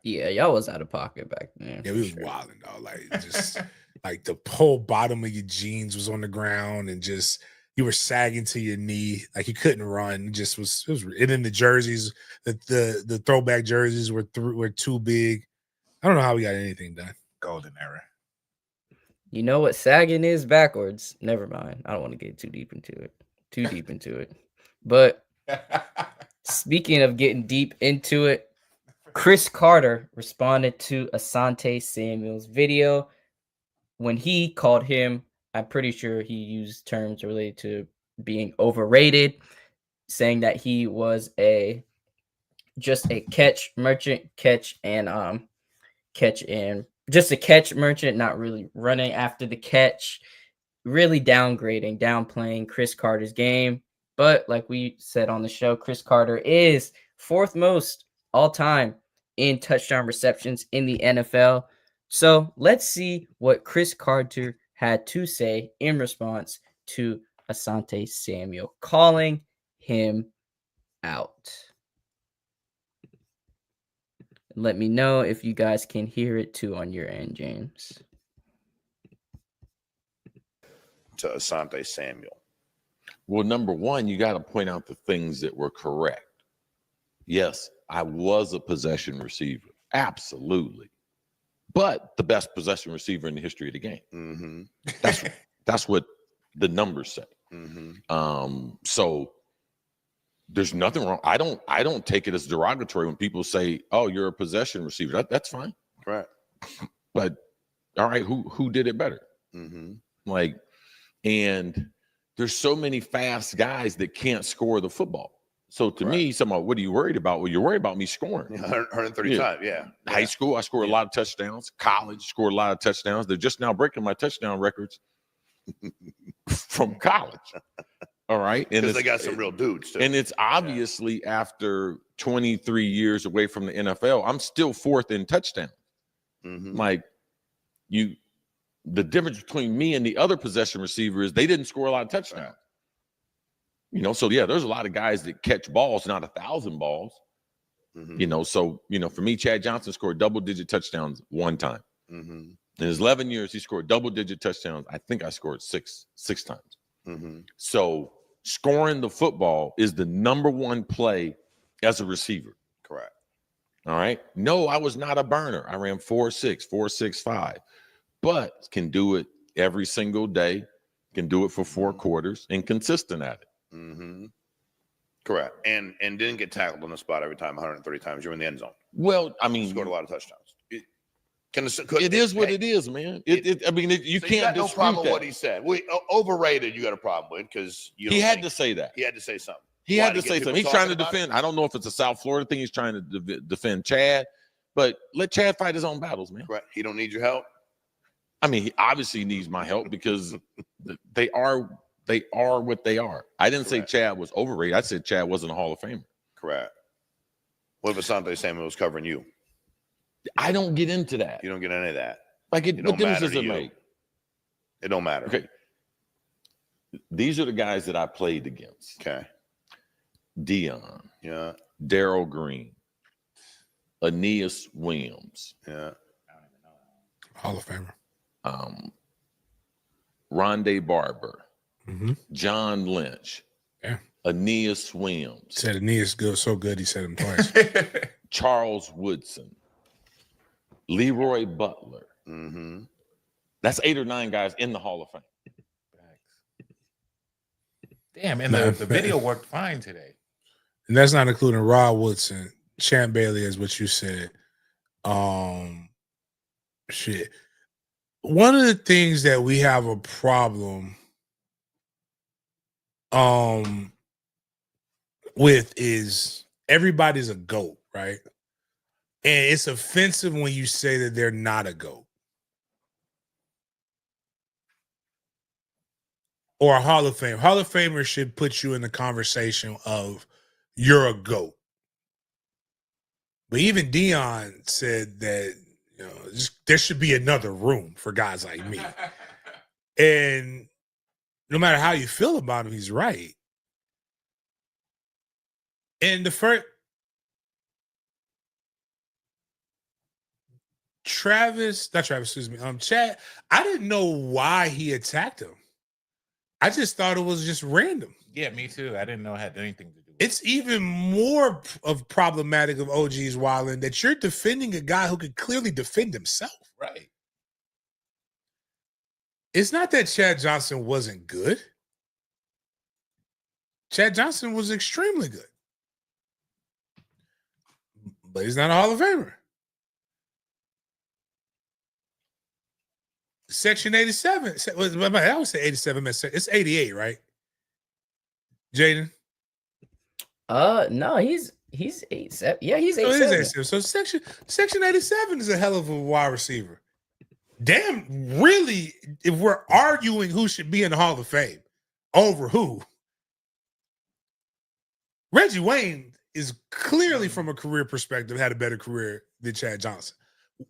Yeah, y'all was out of pocket back then. Yeah, we was wilding though. Like just like the whole bottom of your jeans was on the ground, and just you were sagging to your knee, like you couldn't run. It was. And then the jerseys, the throwback jerseys were too big. I don't know how we got anything done. Golden era. You know what sagging is backwards? Never mind. I don't want to get too deep into it. But speaking of getting deep into it, Chris Carter responded to Asante Samuel's video when he called him, I'm pretty sure he used terms related to being overrated, saying that he was just a catch merchant, just a catch merchant, not really running after the catch, really downplaying Chris Carter's game. But like we said on the show, Chris Carter is fourth most all time in touchdown receptions in the NFL. So let's see what Chris Carter had to say in response to Asante Samuel calling him out. Let me know if you guys can hear it too on your end, James. To Asante Samuel. Well, number one, you got to point out the things that were correct. Yes, I was a possession receiver. Absolutely. But the best possession receiver in the history of the game. Mm-hmm. That's what the numbers say. Mm-hmm. So there's nothing wrong. I don't take it as derogatory when people say, "Oh, you're a possession receiver." That's fine. Right. But all right, who did it better? Mm-hmm. And there's so many fast guys that can't score the football. So to me, someone, what are you worried about? Well, you're worried about me scoring. 130 times. Yeah. High school, I scored a lot of touchdowns. College, scored a lot of touchdowns. They're just now breaking my touchdown records from college. All right. And Because they got some real dudes too. And it's obviously after 23 years away from the NFL, I'm still fourth in touchdown. Like the difference between me and the other possession receiver is they didn't score a lot of touchdowns. You know, so yeah, there's a lot of guys that catch balls, not 1,000 balls. You know, so for me, Chad Johnson scored double-digit touchdowns one time. In his 11 years, he scored double-digit touchdowns. I think I scored six times. So scoring the football is the number one play as a receiver. Correct. All right. No, I was not a burner. I ran 4.6, 4.65, but can do it every single day. Can do it for 4 quarters and consistent at it. Correct. And didn't get tackled on the spot every time 130 times. You're in the end zone. Well, I mean, Scored a lot of touchdowns. It is what it is, man. I mean, you So can't got no dispute problem with that. what he said. Overrated, you got a problem with because He had to say that. He had to say something. He Why, had to get say people something. He's trying to talking about defend. I don't know if it's a South Florida thing. He's trying to defend Chad, but let Chad fight his own battles, man. Right. He don't need your help. I mean, he obviously needs my help because they are what they are. I didn't say Chad was overrated. I said Chad wasn't a Hall of Famer. Correct. What if Asante Samuel was covering you? I don't get into that. You don't get any of that. Like, It what don't difference matter does to it you. make? It don't matter. Okay. These are the guys that I played against. Okay. Dion, Yeah. Darryl Green, Aeneas Williams, Yeah. Hall of Famer. Rondé Barber, Mm-hmm. John Lynch, Yeah. Aeneas Williams, Said Aeneas good, so good he said him twice. Charles Woodson, Leroy Butler. That's 8 or 9 guys in the Hall of Fame. Damn, and the video worked fine today. And that's not including Rod Woodson, Champ Bailey, is what you said. Shit. One of the things that we have a problem with is everybody's a GOAT, right? And it's offensive when you say that they're not a GOAT. Or a Hall of Fame. Hall of Famers should put you in the conversation of you're a GOAT. But even Dion said that there should be another room for guys like me. And no matter how you feel about him, he's right. And the first Chad, I didn't know why he attacked him. I just thought it was just random. Yeah, me too. I didn't know it had anything to do with It's even more of problematic of OG's wilding that you're defending a guy who could clearly defend himself. Right. It's not that Chad Johnson wasn't good. Chad Johnson was extremely good. But he's not a Hall of Famer. Section 87. I always say 87. It's 88, right? Jaden? No, he's 8'7". Yeah, he's 8'7". So it is 87. So section 87 is a hell of a wide receiver. Damn, really, if we're arguing who should be in the Hall of Fame over who, Reggie Wayne is clearly, from a career perspective, had a better career than Chad Johnson.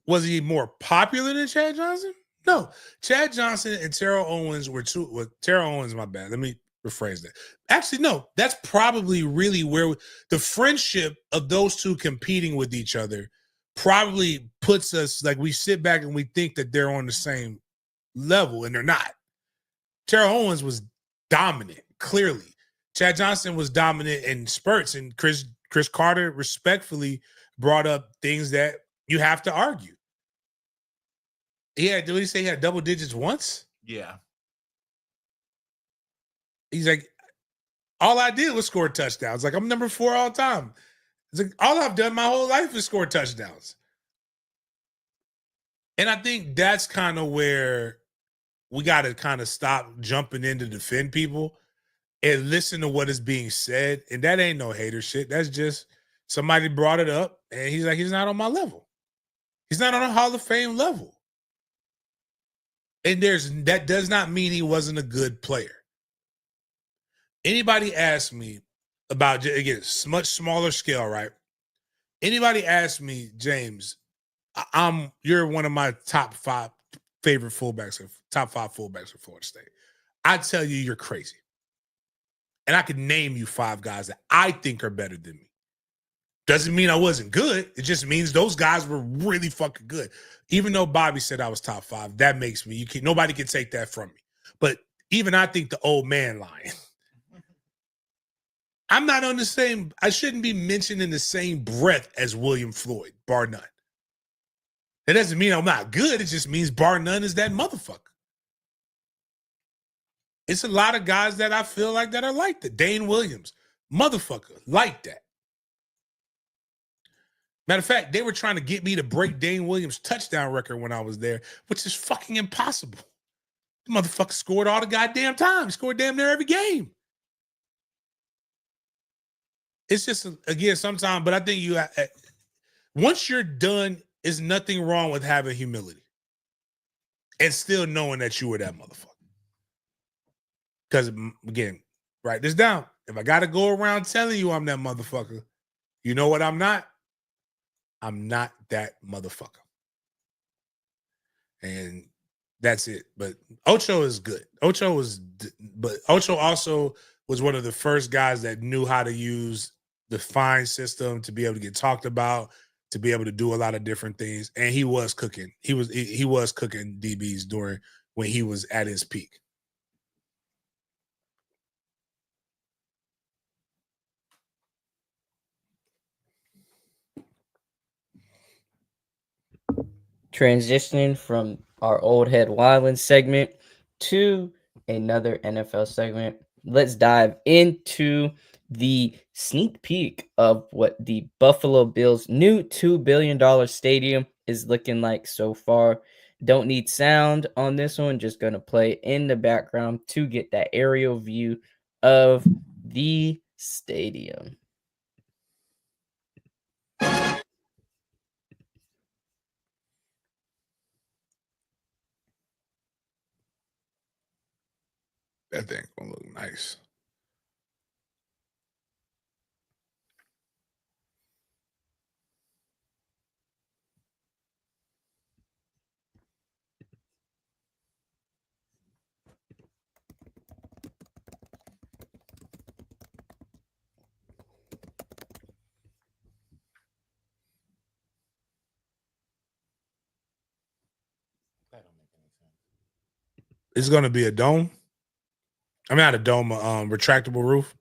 Was he more popular than Chad Johnson? No. Chad Johnson and Terrell Owens were two. Well, Terrell Owens, my bad. Let me rephrase that. Actually, no. That's probably really where the friendship of those two competing with each other probably puts us, like, we sit back and we think that they're on the same level, and they're not. Terrell Owens was dominant, clearly. Chad Johnson was dominant in spurts, and Chris Carter respectfully brought up things that you have to argue. Did he say he had double digits once? Yeah. He's like, all I did was score touchdowns. Like, I'm number 4 all time. It's like, all I've done my whole life is score touchdowns. And I think that's kind of where we got to kind of stop jumping in to defend people and listen to what is being said. And that ain't no hater shit. That's just somebody brought it up, and he's like, he's not on my level. He's not on a Hall of Fame level. And that does not mean he wasn't a good player. Anybody ask me about, again, much smaller scale, right? Anybody ask me, James, you're one of my top 5 favorite fullbacks, top 5 fullbacks for Florida State. I tell you, you're crazy. And I could name you 5 guys that I think are better than me. Doesn't mean I wasn't good. It just means those guys were really fucking good. Even though Bobby said I was top 5, that makes me, nobody can take that from me. But even I think the old man lying. I'm not on the same, I shouldn't be mentioned in the same breath as William Floyd, bar none. That doesn't mean I'm not good. It just means bar none is that motherfucker. It's a lot of guys that I feel like that are like that. Dane Williams, motherfucker, like that. Matter of fact, they were trying to get me to break Dane Williams' touchdown record when I was there, which is fucking impossible. The motherfucker scored all the goddamn time. He scored damn near every game. It's just, again, sometimes, but I think once you're done, there's nothing wrong with having humility and still knowing that you were that motherfucker. Because, again, write this down. If I got to go around telling you I'm that motherfucker, you know what I'm not? I'm not that motherfucker. And that's it. But Ocho is good. But Ocho also was one of the first guys that knew how to use the fine system to be able to get talked about, to be able to do a lot of different things. And he was cooking. He was cooking DBs during when he was at his peak. Transitioning from our old head Wyland segment to another NFL segment, let's dive into the sneak peek of what the Buffalo Bills' new $2 billion stadium is looking like so far. Don't need sound on this one, just going to play in the background to get that aerial view of the stadium. That thing's gonna look nice. That don't make any sense. It's gonna be a dome. I mean, not a dome, retractable roof.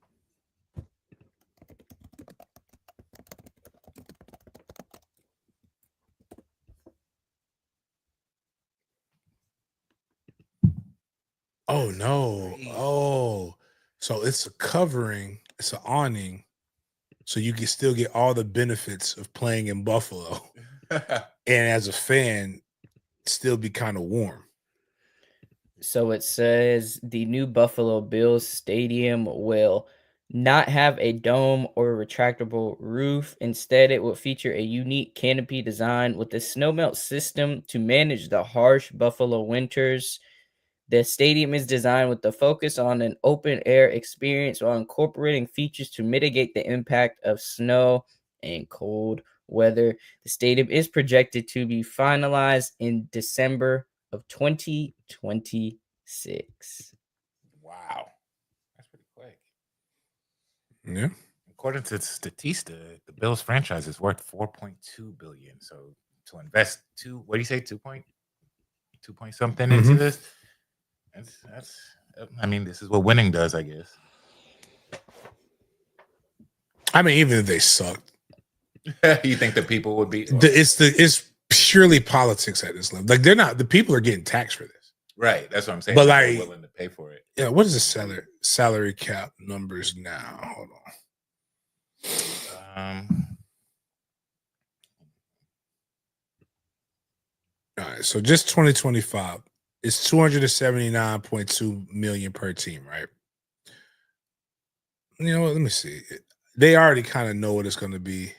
Oh no! Oh, so it's a covering. It's an awning, so you can still get all the benefits of playing in Buffalo, and as a fan, still be kind of warm. So it says the new Buffalo Bills stadium will not have a dome or a retractable roof. Instead, it will feature a unique canopy design with a snowmelt system to manage the harsh Buffalo winters. The stadium is designed with the focus on an open air experience while incorporating features to mitigate the impact of snow and cold weather. The stadium is projected to be finalized in December of 2026. Wow, that's pretty quick. Yeah. According to Statista, the Bills franchise is worth $4.2 billion. So to invest what do you say, 2 point something into this? That's. I mean, this is what winning does, I guess. I mean, even if they sucked, You think the people would be? It's purely politics at this level. Like the people are getting taxed for this. Right, that's what I'm saying. But they're like, willing to pay for it. Yeah, what is the salary cap numbers now? Hold on. All right, so just 2025, it's $279.2 million per team, right? You know what? Let me see. They already kind of know what it's going to be.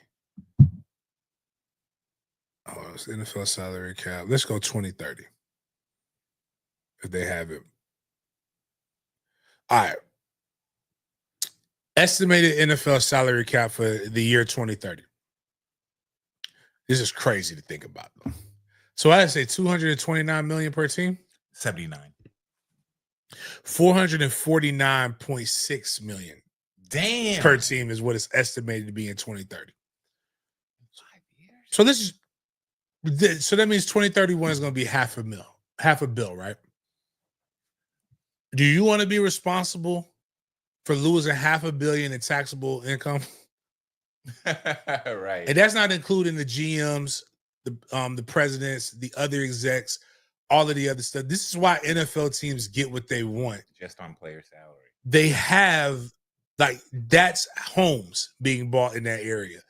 Oh, it's NFL salary cap. Let's go 2030 if they have it. All right. Estimated NFL salary cap for the year 2030. This is crazy to think about, though. So I'd say 229 million per team. 79. 449.6 million Damn. per team is what it's estimated to be in 2030. 5 years. So so that means 2031 is going to be half a bill, right? Do you want to be responsible for losing $500 million in taxable income? Right. And that's not including the GMs, the presidents, the other execs, all of the other stuff. This is why NFL teams get what they want. Just on player salary. They have, like, that's homes being bought in that area.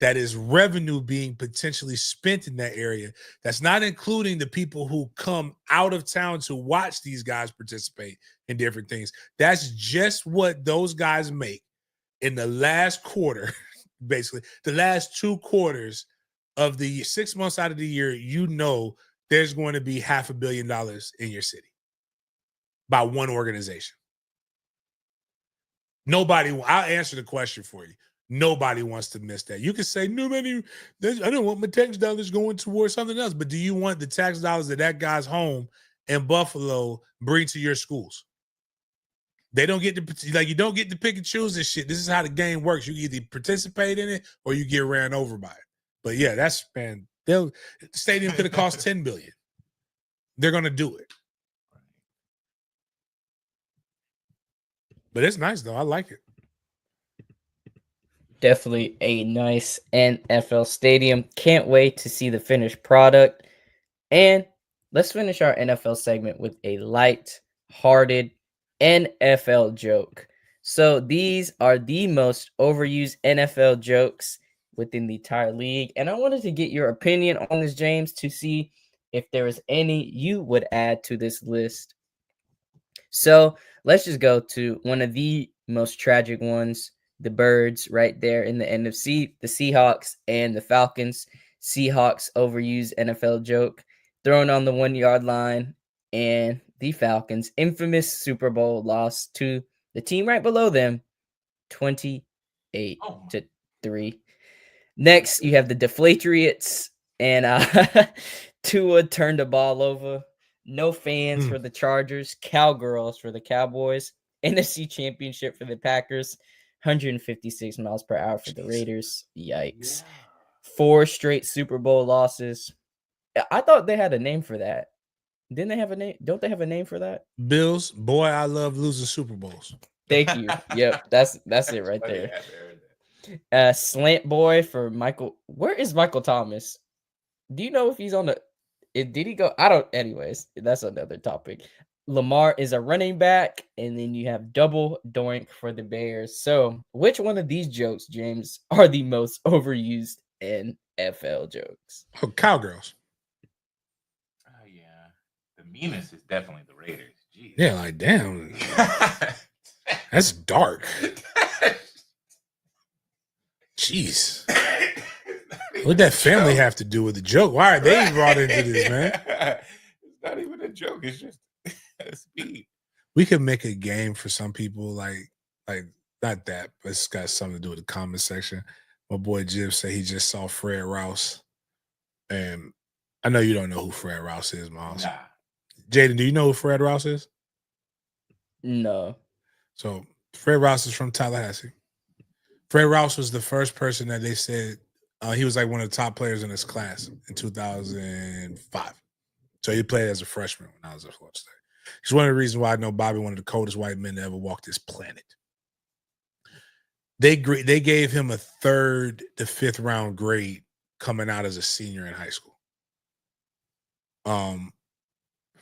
That is revenue being potentially spent in that area. That's not including the people who come out of town to watch these guys participate in different things. That's just what those guys make in the last quarter, basically. The last 2 quarters of the 6 months out of the year, you know there's going to be $500 million in your city by one organization. I'll answer the question for you. Nobody wants to miss that. You can say, no, man, I don't want my tax dollars going towards something else. But do you want the tax dollars that guy's home in Buffalo bring to your schools? They don't get to, like, you don't get to pick and choose this shit. This is how the game works. You either participate in it or you get ran over by it. But yeah, the stadium could have cost $10 billion. They're gonna do it. But it's nice though. I like it. Definitely a nice NFL stadium. Can't wait to see the finished product. And let's finish our NFL segment with a light-hearted NFL joke. So these are the most overused NFL jokes within the entire league. And I wanted to get your opinion on this, James, to see if there is any you would add to this list. So let's just go to one of the most tragic ones. The Birds right there in the NFC, the Seahawks and the Falcons. Seahawks overused NFL joke thrown on the 1-yard line, and the Falcons infamous Super Bowl loss to the team right below them, 28-3. Next, you have the Deflatriots, and Tua turned the ball over. No fans for the Chargers, cowgirls for the Cowboys, NFC Championship for the Packers. 156 miles per hour for the Raiders. Yikes. Yeah. 4 straight Super Bowl losses. I thought they had a name for that. Didn't they have a name? Don't they have a name for that? Bills. Boy, I love losing Super Bowls. Thank you. Yep, that's it right there. Slant boy for Michael. Where is Michael Thomas? Do you know if he's on the? Did he go? I don't. Anyways, that's another topic. Lamar is a running back, and then you have double doink for the Bears. So, which one of these jokes, James, are the most overused NFL jokes? Oh, cowgirls. Oh yeah, the meanest is definitely the Raiders. Jeez. Yeah, like damn, that's dark. Jeez, what that family have to do with the joke? Why are they brought into this, man? It's not even a joke. It's just speed. We could make a game for some people, like not that, but it's got something to do with the comment section. My boy Jib said he just saw Fred Rouse, and I know you don't know who Fred Rouse is, Miles. Nah. Jaden, do you know who Fred Rouse is? No. So Fred Rouse is from Tallahassee. Fred Rouse was the first person that they said he was like one of the top players in his class in 2005. So he played as a freshman when I was at Florida State. He's one of the reasons why I know Bobby, one of the coldest white men to ever walk this planet. They gave him a 3rd to 5th round grade coming out as a senior in high school.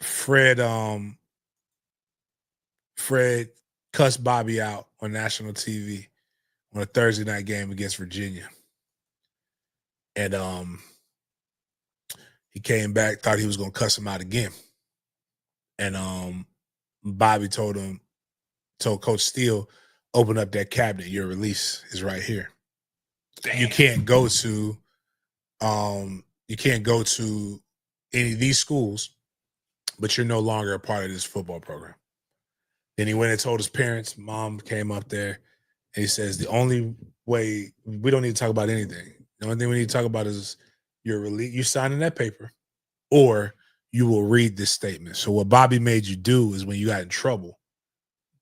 Fred cussed Bobby out on national TV on a Thursday night game against Virginia. And he came back, thought he was going to cuss him out again. And Bobby told Coach Steele, open up that cabinet. Your release is right here. Damn. You can't go to any of these schools, but you're no longer a part of this football program. Then he went and told his parents. Mom came up there and he says, the only way, we don't need to talk about anything. The only thing we need to talk about is your release, you signing that paper, or you will read this statement. So what Bobby made you do is when you got in trouble,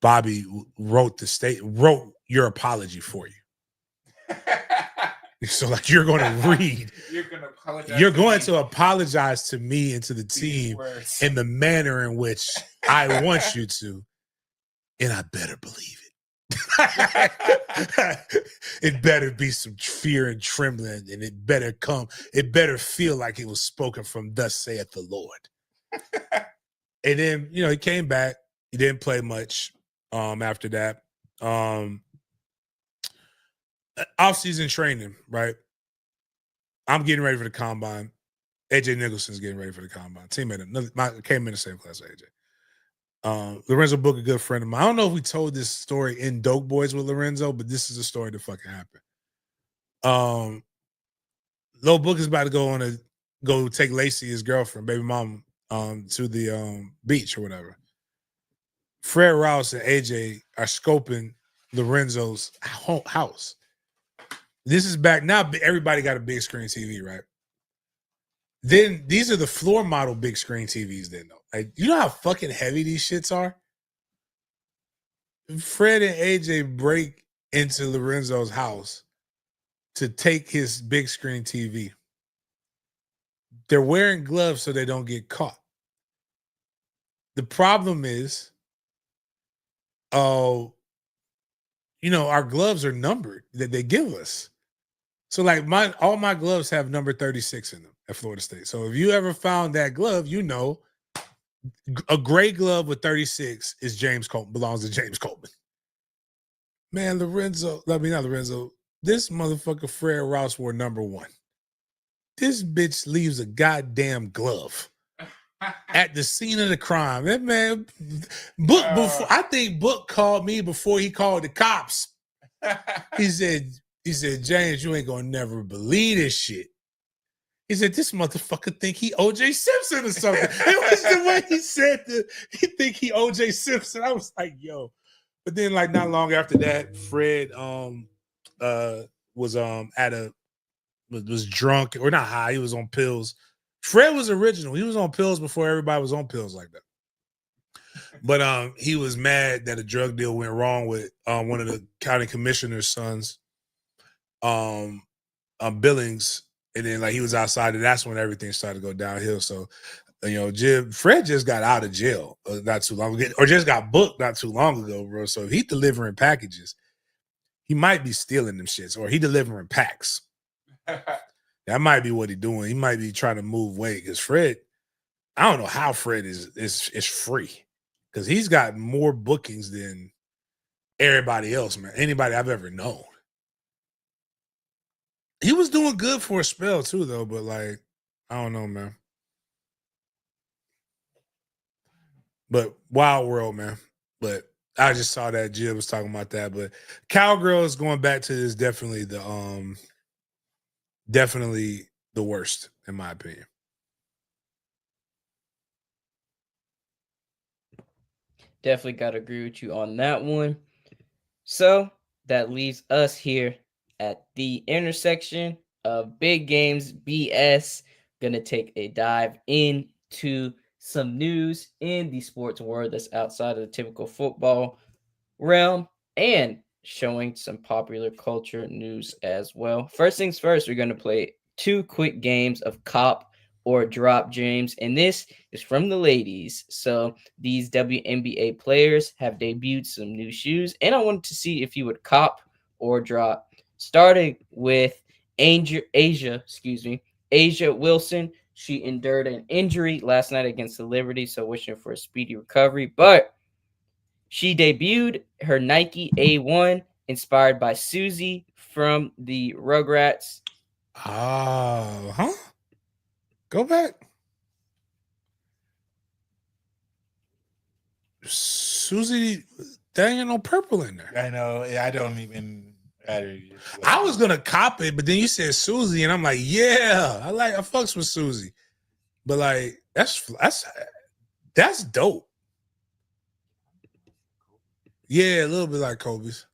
Bobby wrote your apology for you. So like you're going to read. You're going to apologize to me and to the team in the manner in which I want you to, and I better believe it. It better be some fear and trembling, and it better feel like it was spoken from thus saith the Lord. And then, he came back. He didn't play much after that. Off-season training, right? I'm getting ready for the combine. AJ Nicholson's getting ready for the combine. Teammate, came in the same class as AJ. Lorenzo Book, a good friend of mine. I don't know if we told this story in Dope Boys with Lorenzo, but this is a story that fucking happened. Lil Book is about to go take Lacey, his girlfriend, baby mom, to the beach or whatever. Fred Rouse and AJ are scoping Lorenzo's house. This is back now. Everybody got a big screen TV, right? Then these are the floor model big screen TVs. Then though, like, you know how fucking heavy these shits are. Fred and AJ break into Lorenzo's house to take his big screen TV. They're wearing gloves so they don't get caught. The problem is, our gloves are numbered that they give us. So like all my gloves have number 36 in them at Florida State. So if you ever found that glove, a gray glove with 36 is belongs to James Coleman. Man, not Lorenzo. This motherfucker Fred Rouse wore number 1. This bitch leaves a goddamn glove at the scene of the crime. That man, I think Book called me before he called the cops. He said, James, you ain't gonna never believe this shit. He said, this motherfucker think he O.J. Simpson or something. It was the way he said that. He think he O.J. Simpson. I was like, yo. But then, like, not long after that, Fred was drunk or not high. He was on pills. Fred was original. He was on pills before everybody was on pills like that. But he was mad that a drug deal went wrong with one of the county commissioner's sons, Billings, and then like he was outside, and that's when everything started to go downhill. So, Fred just got out of jail not too long ago, or just got booked not too long ago, bro. So if he delivering packages, he might be stealing them shits, or he delivering packs. That might be what he's doing. He might be trying to move weight because Fred, I don't know how Fred is free because he's got more bookings than everybody else, man. Anybody I've ever known. He was doing good for a spell too, though. But like, I don't know, man. But wild world, man. But I just saw that Jib was talking about that. But Cowgirls going back to is definitely the worst, in my opinion. Definitely got to agree with you on that one. So that leaves us here at the intersection of Big Games BS. Gonna take a dive into some news in the sports world that's outside of the typical football realm and showing some popular culture news as well. First things first, we're gonna play 2 quick games of Cop or Drop, James, and this is from the ladies. So these WNBA players have debuted some new shoes, and I wanted to see if you would cop or drop. Starting with Asia Wilson. She endured an injury last night against the Liberty, so wishing for a speedy recovery. But she debuted her Nike A1 inspired by Susie from the Rugrats. Go back. Susie There ain't no purple in there. I know. I don't even. I was gonna cop it, but then you said Susie, and I'm like, yeah, I fucks with Susie, but like that's dope. Yeah, a little bit like Kobe's.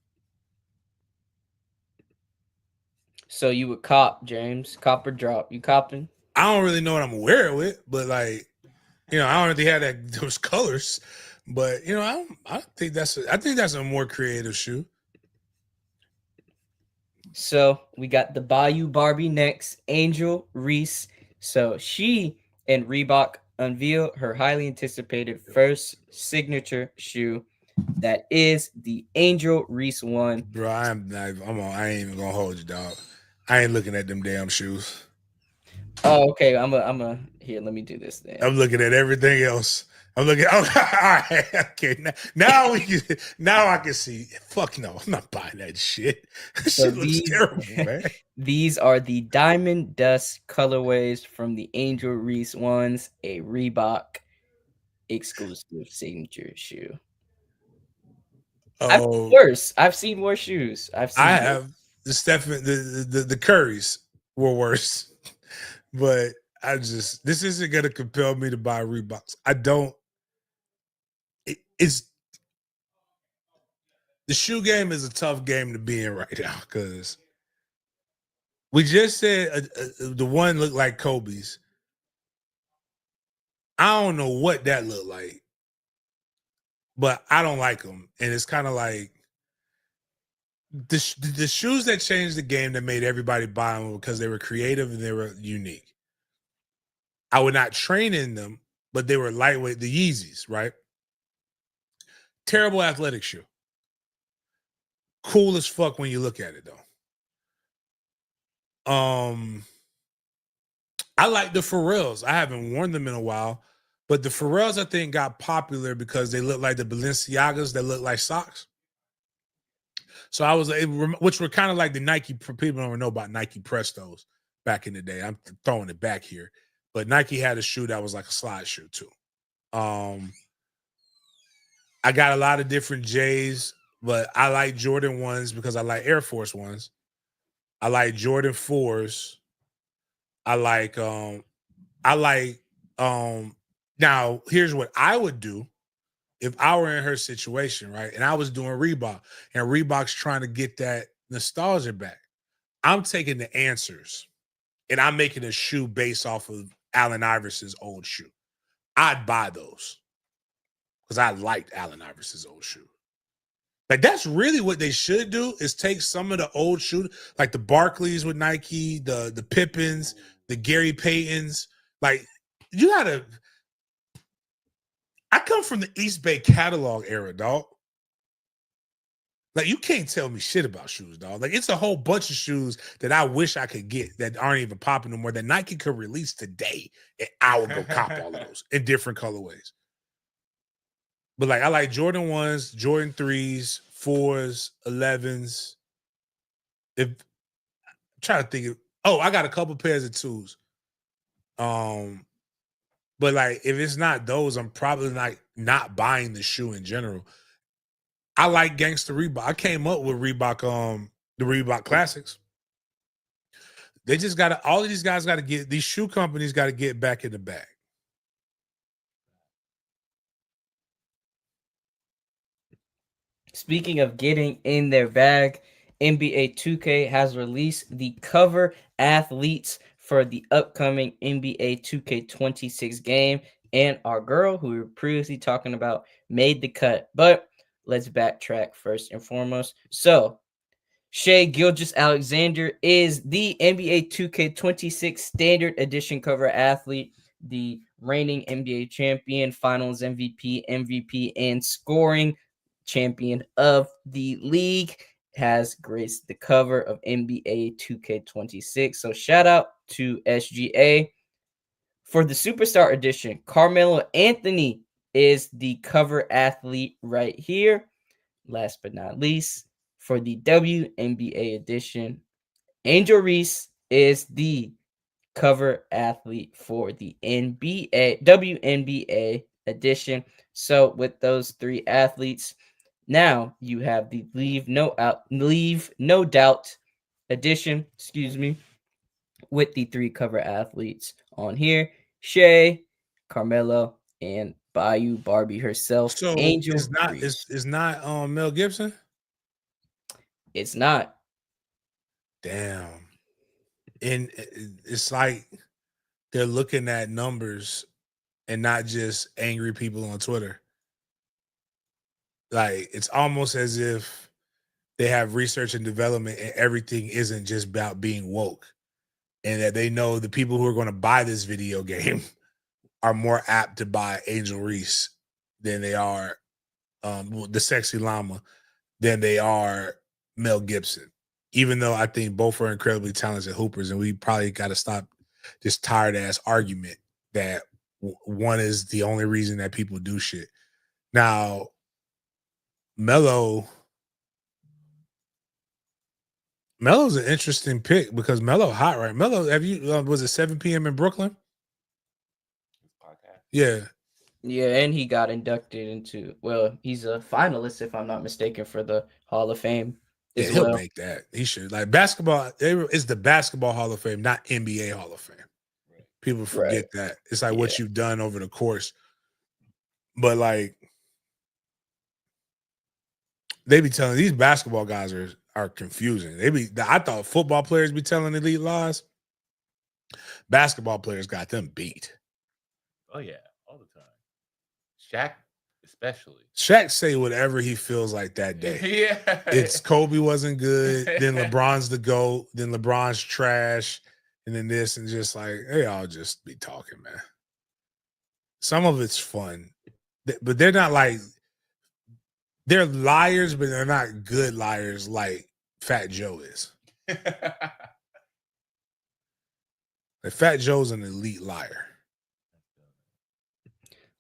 So you would cop, James, cop or drop? You copping? I don't really know what I'm wearing with, but like, you know, I don't really have those colors. But you know, I think that's a more creative shoe. So we got the Bayou Barbie next, Angel Reese. So she and Reebok unveiled her highly anticipated first signature shoe. That is the Angel Reese one. Bro, I ain't even gonna hold you, dog. I ain't looking at them damn shoes. Oh, okay. I'm a here. Let me do this then. I'm looking at everything else. I'm looking. Oh, all right, okay. Now I can see. Fuck no, I'm not buying that shit. That So shit looks terrible, man. These are the Diamond Dust colorways from the Angel Reese ones, a Reebok exclusive signature shoe. Oh, I've seen worse shoes. I have the Stephen the Currys were worse, but this isn't gonna compel me to buy Reeboks. I don't. It's the shoe game is a tough game to be in right now because we just said the one looked like Kobe's. I don't know what that looked like, but I don't like them, and it's kind of like the shoes that changed the game that made everybody buy them because they were creative and they were unique. I would not train in them, but they were lightweight. The Yeezys, right? Terrible athletic shoe. Cool as fuck when you look at it though. I like the Pharrells. I haven't worn them in a while, but the Pharrells I think got popular because they look like the Balenciagas that look like socks. So I was, which were kind of like the Nike. People don't know about Nike Prestos back in the day. I'm throwing it back here, but Nike had a shoe that was like a slide shoe too. I got a lot of different J's, but I like Jordan 1s because I like Air Force 1s. I like Jordan 4s. Now here's what I would do if I were in her situation, right? And I was doing Reebok and Reebok's trying to get that nostalgia back. I'm taking the answers and I'm making a shoe based off of Allen Iverson's old shoe. I'd buy those because I liked Allen Iverson's old shoe. Like that's really what they should do is take some of the old shoe, like the Barclays with Nike, the Pippins, the Gary Paytons. Like you gotta. I come from the East Bay catalog era, dog. Like you can't tell me shit about shoes, dog. Like it's a whole bunch of shoes that I wish I could get that aren't even popping no more that Nike could release today, and I would go cop all of those in different colorways. But like I like Jordan 1s, Jordan 3s, 4s, 11s. If I'm trying to think of, I got a couple pairs of 2s. But like if it's not those, I'm probably like not buying the shoe in general. I like Gangsta Reebok. I came up with Reebok, the Reebok Classics. They just gotta, all of these guys gotta get, these shoe companies gotta get back in the bag. Speaking of getting in their bag, NBA 2K has released the cover athletes for the upcoming NBA 2K26 game. And our girl, who we were previously talking about, made the cut. But let's backtrack first and foremost. So, Shai Gilgeous-Alexander is the NBA 2K26 Standard Edition cover athlete, the reigning NBA champion, Finals MVP, and scoring champion of the league, has graced the cover of NBA 2K26. So shout out to SGA. For the Superstar Edition, Carmelo Anthony is the cover athlete right here. Last but not least, for the WNBA edition, Angel Reese is the cover athlete for the WNBA edition. So with those three athletes, Now you have the Leave No Doubt edition, with the 3 cover athletes on here: Shay, Carmelo, and Bayou Barbie herself, So Angel it's not Reese. it's not Mel Gibson. It's not. Damn. And it's like they're looking at numbers and not just angry people on Twitter. Like it's almost as if they have research and development and everything isn't just about being woke, and that they know the people who are going to buy this video game are more apt to buy Angel Reese than they are the sexy llama than they are Mel Gibson. Even though I think both are incredibly talented hoopers, and we probably got to stop this tired ass argument that one is the only reason that people do shit. Now, Melo's an interesting pick because Melo hot, right? Melo, have you was it 7 p.m. in Brooklyn? Yeah. Yeah, and he got inducted into, well, he's a finalist, if I'm not mistaken, for the Hall of Fame as He'll well. make that. He should. Like basketball, it's the Basketball Hall of Fame, not NBA Hall of Fame. People forget that. It's like what you've done over the course. But like they be telling these basketball guys are confusing. I thought football players be telling elite lies. Basketball players got them beat. Oh yeah, all the time. Shaq especially. Shaq say whatever he feels like that day. Yeah. It's Kobe wasn't good, then LeBron's the GOAT, then LeBron's trash, and then this, and just like they all just be talking, man. Some of it's fun, but they're not like they're liars, but they're not good liars like Fat Joe is. Like Fat Joe's an elite liar.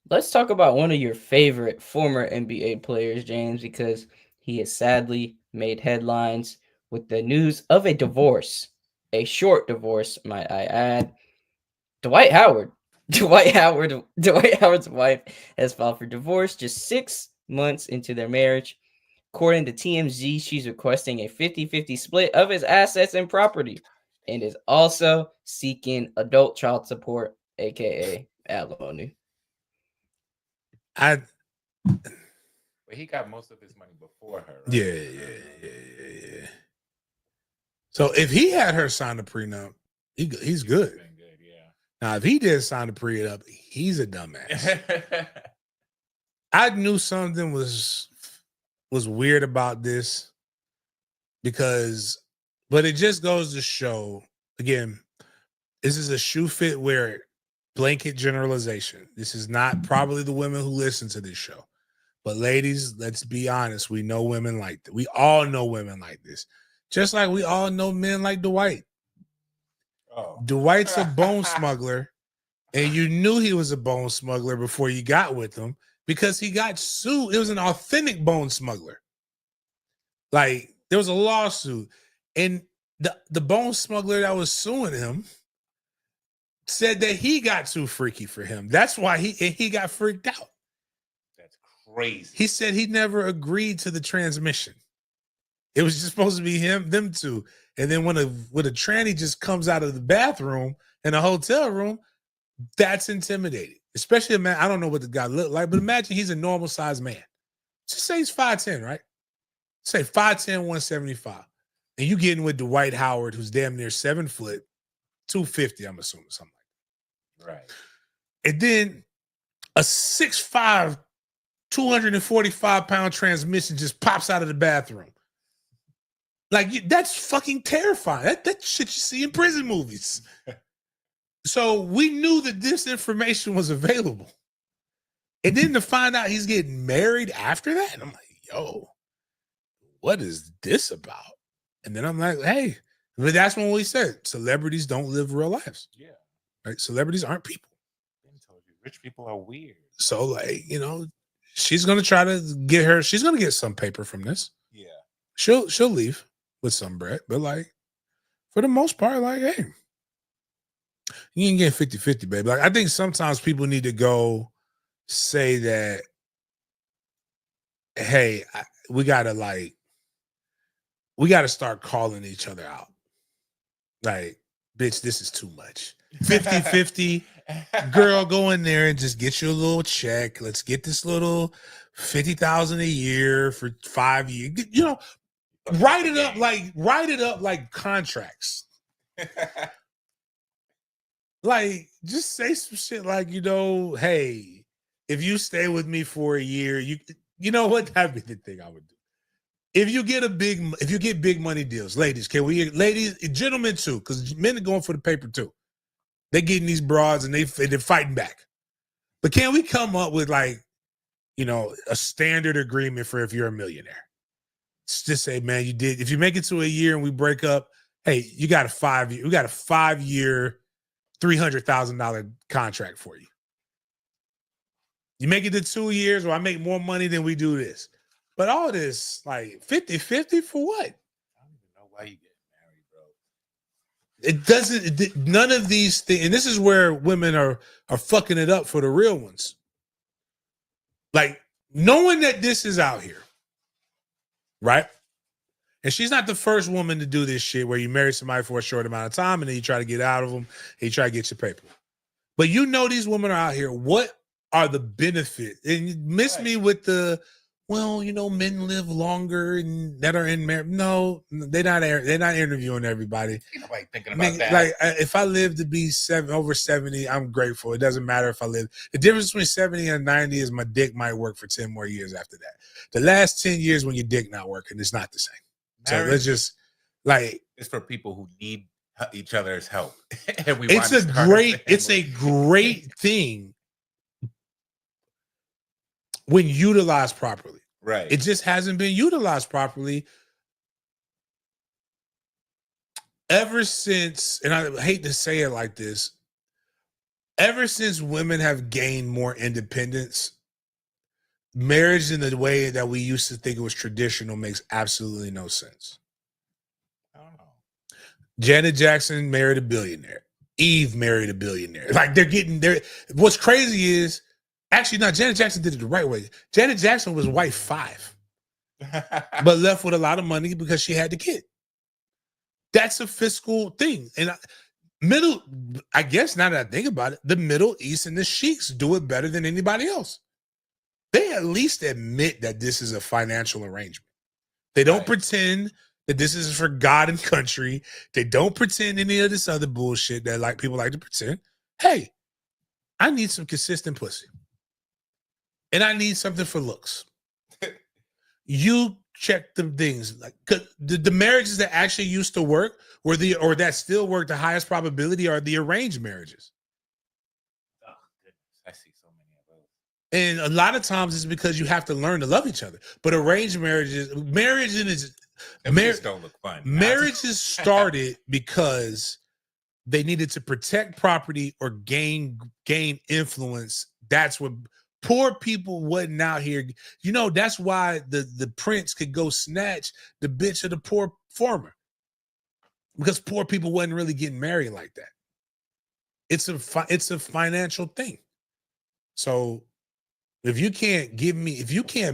Let's talk about one of your favorite former NBA players, James, because he has sadly made headlines with the news of a divorce, a short divorce, might I add. Dwight Howard. Dwight Howard's wife has filed for divorce just 6 months into their marriage. According to TMZ, she's requesting a 50-50 split of his assets and property, and is also seeking adult child support, aka alimony. But he got most of his money before her. Right? Yeah. So if he had her sign a prenup, he's good. Yeah. Now, if he did sign a prenup, he's a dumbass. I knew something was weird about this but it just goes to show, again, this is a shoe fit where blanket generalization. This is not probably the women who listen to this show. But ladies, let's be honest. We know women like that. We all know women like this. Just like we all know men like Dwight. Oh. Dwight's a bone smuggler, and you knew he was a bone smuggler before you got with him because he got sued. It was an authentic bone smuggler. Like, there was a lawsuit, and the bone smuggler that was suing him said that he got too freaky for him. That's why he got freaked out. That's crazy. He said he never agreed to the transmission. It was just supposed to be them two. And then when a tranny just comes out of the bathroom in a hotel room, that's intimidating. Especially a man, I don't know what the guy looked like, but imagine he's a normal sized man. Just say he's 5'10", right? Say 5'10", 175. And you getting with Dwight Howard, who's damn near 7 foot, 250, I'm assuming, something like that. Right. And then a 6'5", 245-pound transmission just pops out of the bathroom. Like, that's fucking terrifying. That shit you see in prison movies. So we knew that this information was available. And then to find out he's getting married after that, I'm like, yo, what is this about? And then I'm like, hey, but that's when we said celebrities don't live real lives. Yeah. Right? Celebrities aren't people. I told you, rich people are weird. So, like, she's gonna try to she's gonna get some paper from this. Yeah. She'll leave with some bread, but like for the most part, like, hey, you can get 50-50, baby. Like, I think sometimes people need to go say that, hey, start calling each other out. Like, bitch, this is too much. 50-50. Girl, go in there and just get you a little check. Let's get this little $50,000 a year for 5 years. You know, write it up like contracts. Like, just say some shit like, you know, hey, if you stay with me for a year, you know what? That'd be the thing I would do. If you get big money deals, ladies, gentlemen too, because men are going for the paper too. They're getting these broads and they're fighting back. But can we come up with, like, you know, a standard agreement for if you're a millionaire? It's just say, man, if you make it to a year and we break up, hey, we got a 5-year, $300,000 contract for you. You make it to 2 years, or I make more money than we do this. But all this, like, 50-50 for what? I don't even know why you get married, bro. None of these things, and this is where women are fucking it up for the real ones. Like, knowing that this is out here, right? And she's not the first woman to do this shit where you marry somebody for a short amount of time and then you try to get out of them and you try to get your paper. But you know these women are out here. What are the benefits? And you miss me with the, well, you know, men live longer and that are in marriage. No, they're not interviewing everybody. Ain't nobody thinking about that. Like, if I live to be over 70, I'm grateful. It doesn't matter if I live. The difference between 70 and 90 is my dick might work for 10 more years after that. The last 10 years when your dick not working, it's not the same. So let's just, like, it's for people who need each other's help. And it's a great thing when utilized properly. Right. It just hasn't been utilized properly ever since, and I hate to say it like this, ever since women have gained more independence, marriage in the way that we used to think it was traditional makes absolutely no sense. I don't know. Janet Jackson married a billionaire. Eve married a billionaire. Like, they're getting there. What's crazy is, actually, no, Janet Jackson did it the right way. Janet Jackson was wife 5, but left with a lot of money because she had the kid. That's a fiscal thing. And I guess now that I think about it, the Middle East and the sheiks do it better than anybody else. They at least admit that this is a financial arrangement. They don't pretend that this is for God and country. They don't pretend any of this other bullshit that, like, people like to pretend. Hey, I need some consistent pussy. And I need something for looks. You check the things, like, the marriages that actually used to work or that still work, the highest probability are the arranged marriages. Oh, goodness. I see so many of those. And a lot of times it's because you have to learn to love each other. But arranged marriages don't look fun. Marriages started because they needed to protect property or gain influence. That's what poor people wasn't out here. You know, that's why the prince could go snatch the bitch of the poor farmer, because poor people wasn't really getting married like that. It's a financial thing. So if you can't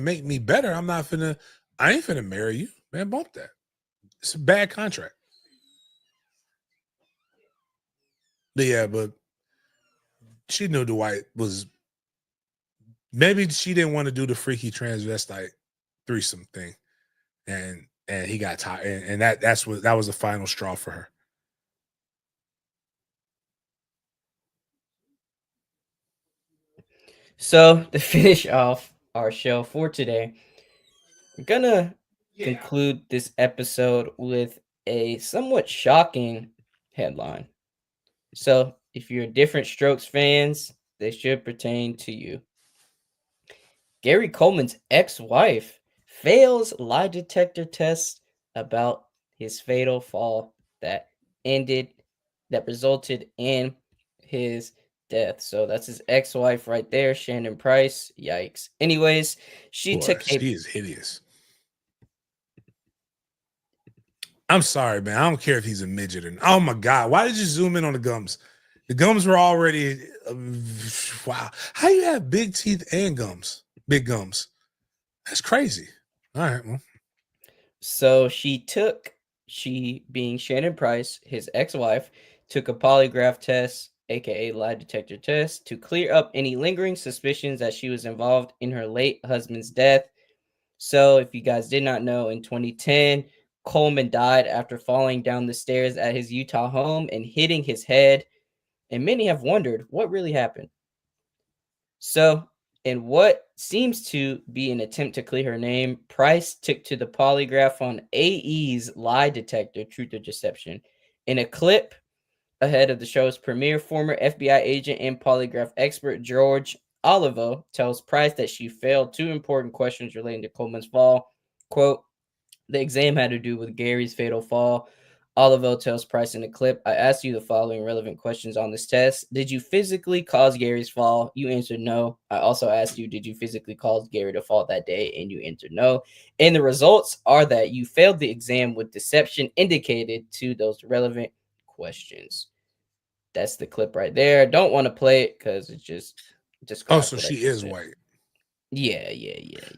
make me better, I ain't finna marry you, man. Bump that. It's a bad contract. But yeah, but she knew Dwight was. Maybe she didn't want to do the freaky transvestite threesome thing, and he got tired, and that was the final straw for her. So to finish off our show for today, we're gonna conclude this episode with a somewhat shocking headline. So if you're different strokes fans, they should pertain to you. Gary Coleman's ex-wife fails lie detector test about his fatal fall that resulted in his death. So that's his ex-wife right there, Shannon Price. Yikes. Anyways, she is hideous. I'm sorry, man. I don't care if he's a midget or not. Oh my God. Why did you zoom in on the gums? The gums were already wow. How you have big teeth and gums? Big gums. That's crazy. All right. Well, So she being Shannon Price, his ex-wife, took a polygraph test, aka lie detector test, to clear up any lingering suspicions that she was involved in her late husband's death. So if you guys did not know, in 2010, Coleman died after falling down the stairs at his Utah home and hitting his head. And many have wondered what really happened. So, in what seems to be an attempt to clear her name, Price took to the polygraph on AE's lie detector, Truth or Deception. In a clip ahead of the show's premiere, former FBI agent and polygraph expert George Olivo tells Price that she failed two important questions relating to Coleman's fall. Quote, the exam had to do with Gary's fatal fall. Olivo tells Price in the clip, I asked you the following relevant questions on this test. Did you physically cause Gary's fall? You answered no. I also asked you, did you physically cause Gary to fall that day? And you answered no. And the results are that you failed the exam with deception indicated to those relevant questions. That's the clip right there. Don't want to play it because it just oh, describes so what I she just is said. white. Yeah.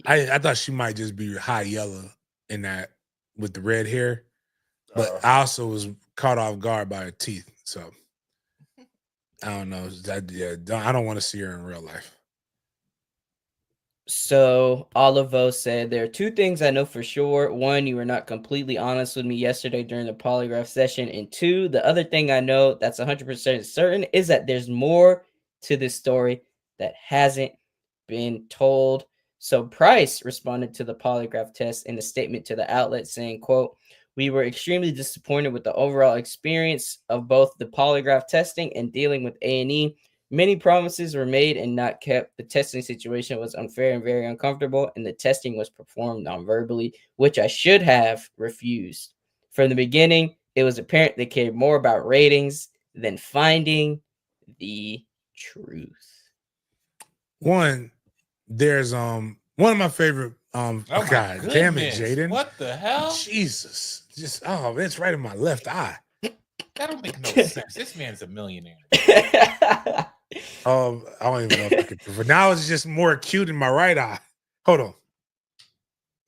I thought she might just be high yellow in that with the red hair, but I also was caught off guard by her teeth. So I don't know. I don't want to see her in real life. So Olivo said, there are two things I know for sure. One, you were not completely honest with me yesterday during the polygraph session. And two, the other thing I know that's 100% certain is that there's more to this story that hasn't been told. So Price responded to the polygraph test in a statement to the outlet saying, quote, we were extremely disappointed with the overall experience of both the polygraph testing and dealing with A&E. Many promises were made and not kept. The testing situation was unfair and very uncomfortable, and the testing was performed non-verbally, which I should have refused. From the beginning, it was apparent they cared more about ratings than finding the truth. One, there's one of my favorite Oh my God damn it, goodness. Jaden. What the hell? Jesus. Just it's right in my left eye. That don't make no sense. This man's a millionaire. I don't even know if I could prove it. Now it's just more acute in my right eye. Hold on.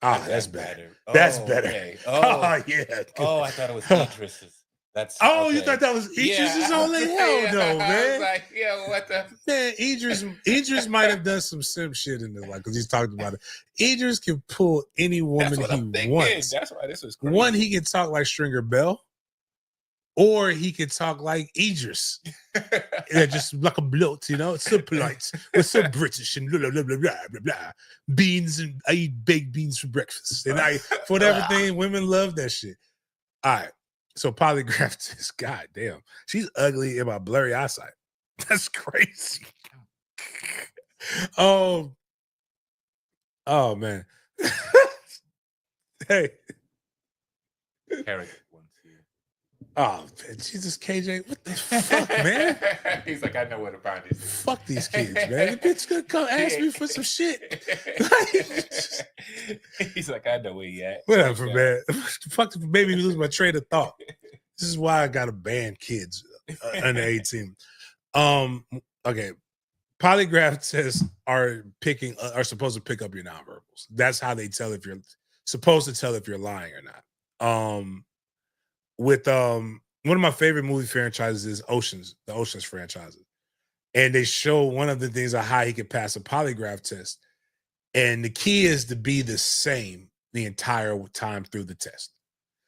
That's better. That's better. Okay. Oh, yeah. Oh, I thought it was Idris's. That's Oh, okay. you thought that was Idris's only? Hell no, I man. was like, yeah, what the? Man, Idris might have done some sim shit in his life because he's talked about it. Idris can pull any woman he wants. That's why this was crazy. One, he can talk like Stringer Bell, or he could talk like Idris. Just like a bloat, it's so polite. We're so British and blah, blah, blah, blah, blah, blah. Beans, and I eat baked beans for breakfast. And for whatever thing, women love that shit. All right. So polygraph test, god damn. She's ugly in my blurry eyesight. That's crazy. Oh man. Hey. Eric wants you. Oh man, Jesus, KJ, what the fuck, man? He's like, I know where to find these things. Fuck these kids, man. The bitch gonna come ask me for some shit. He's like, I know where you at. Whatever, man. Fuck, made me lose my train of thought. This is why I gotta ban kids under 18. Okay. Polygraph tests are supposed to pick up your nonverbals. That's how they tell if you're supposed to tell if you're lying or not. With one of my favorite movie franchises is the Oceans franchises. And they show one of the things of how he could pass a polygraph test. And the key is to be the same the entire time through the test.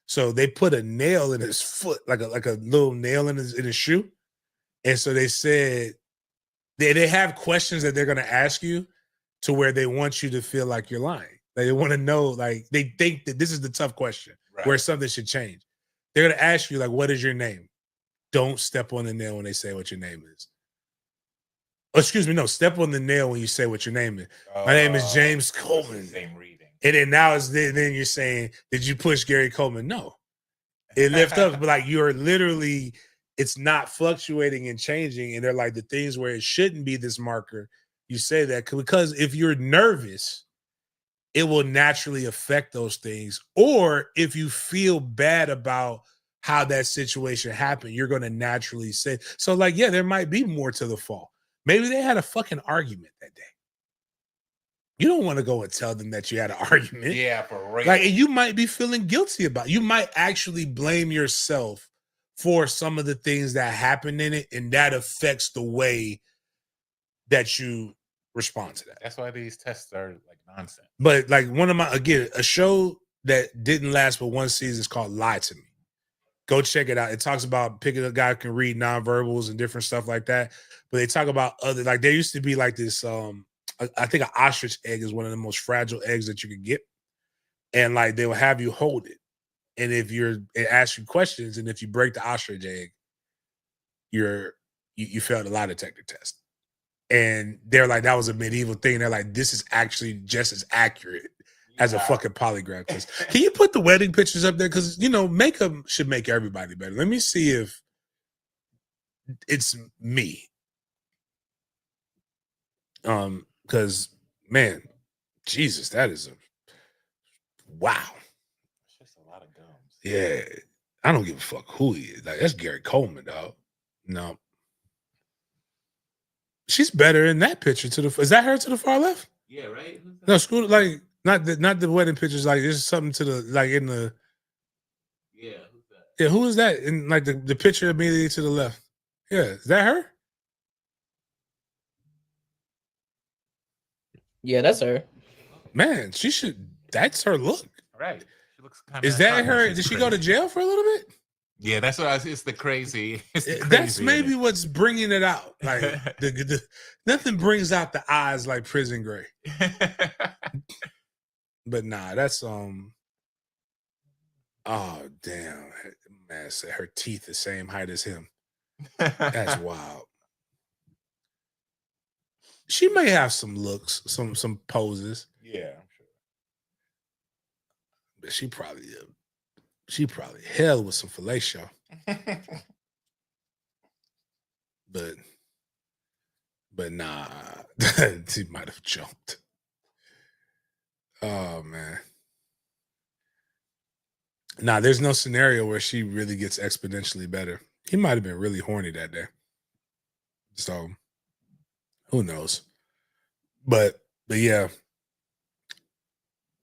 So they put a nail in his foot, like a little nail in his shoe. And so they said they have questions that they're going to ask you to where they want you to feel like you're lying. Like they want to know, like they think that this is the tough question where something should change. They're going to ask you, like, what is your name? Don't step on the nail when they say what your name is. Oh, excuse me, no, step on the nail when you say what your name is. My name is James Coleman. Same reading. And then now then you're saying, did you push Gary Coleman? No. It lifts up, but like you're literally, it's not fluctuating and changing. And they're like the things where it shouldn't be this marker. You say that because if you're nervous, it will naturally affect those things. Or if you feel bad about how that situation happened, you're going to naturally say, so like, yeah, there might be more to the fall. Maybe they had a fucking argument that day. You don't want to go and tell them that you had an argument. Yeah, for real. Like, and you might be feeling guilty about it. You might actually blame yourself for some of the things that happened in it, and that affects the way that you respond to that. That's why these tests are like nonsense. But like a show that didn't last but one season is called Lie to Me. Go check it out. It talks about picking a guy who can read nonverbals and different stuff like that. But they talk about other, like there used to be like this, I think an ostrich egg is one of the most fragile eggs that you can get. And like they will have you hold it. And if it asks you questions, and if you break the ostrich egg, you failed a lie detector test. And they're like, that was a medieval thing. They're like, this is actually just as accurate as a fucking polygraph test. Can you put the wedding pictures up there? Because, makeup should make everybody better. Let me see if it's me. Because, man, Jesus, that is wow. It's just a lot of gums. Yeah. I don't give a fuck who he is. Like, that's Gary Coleman, dog. No. She's better in that picture. Is that her to the far left? Yeah, right? Who's that? No, screw like not the wedding pictures. Like there's something to the like in the. Yeah, who's that? Yeah, who is that in like the picture immediately to the left? Yeah, is that her? Yeah, that's her. Man, she should. That's her look. Right. She looks kind of. Is that her? Did she go to jail for a little bit? Yeah, that's what it's the crazy. It's the crazy That's maybe what's bringing it out. Like nothing brings out the eyes like prison gray. But nah, that's oh damn, man, her teeth the same height as him. That's wild. She may have some looks, some poses. Yeah, I'm sure. But she probably hell with some fellatio. But nah, she might have jumped. Oh man. Nah, there's no scenario where she really gets exponentially better. He might have been really horny that day. So who knows? But yeah.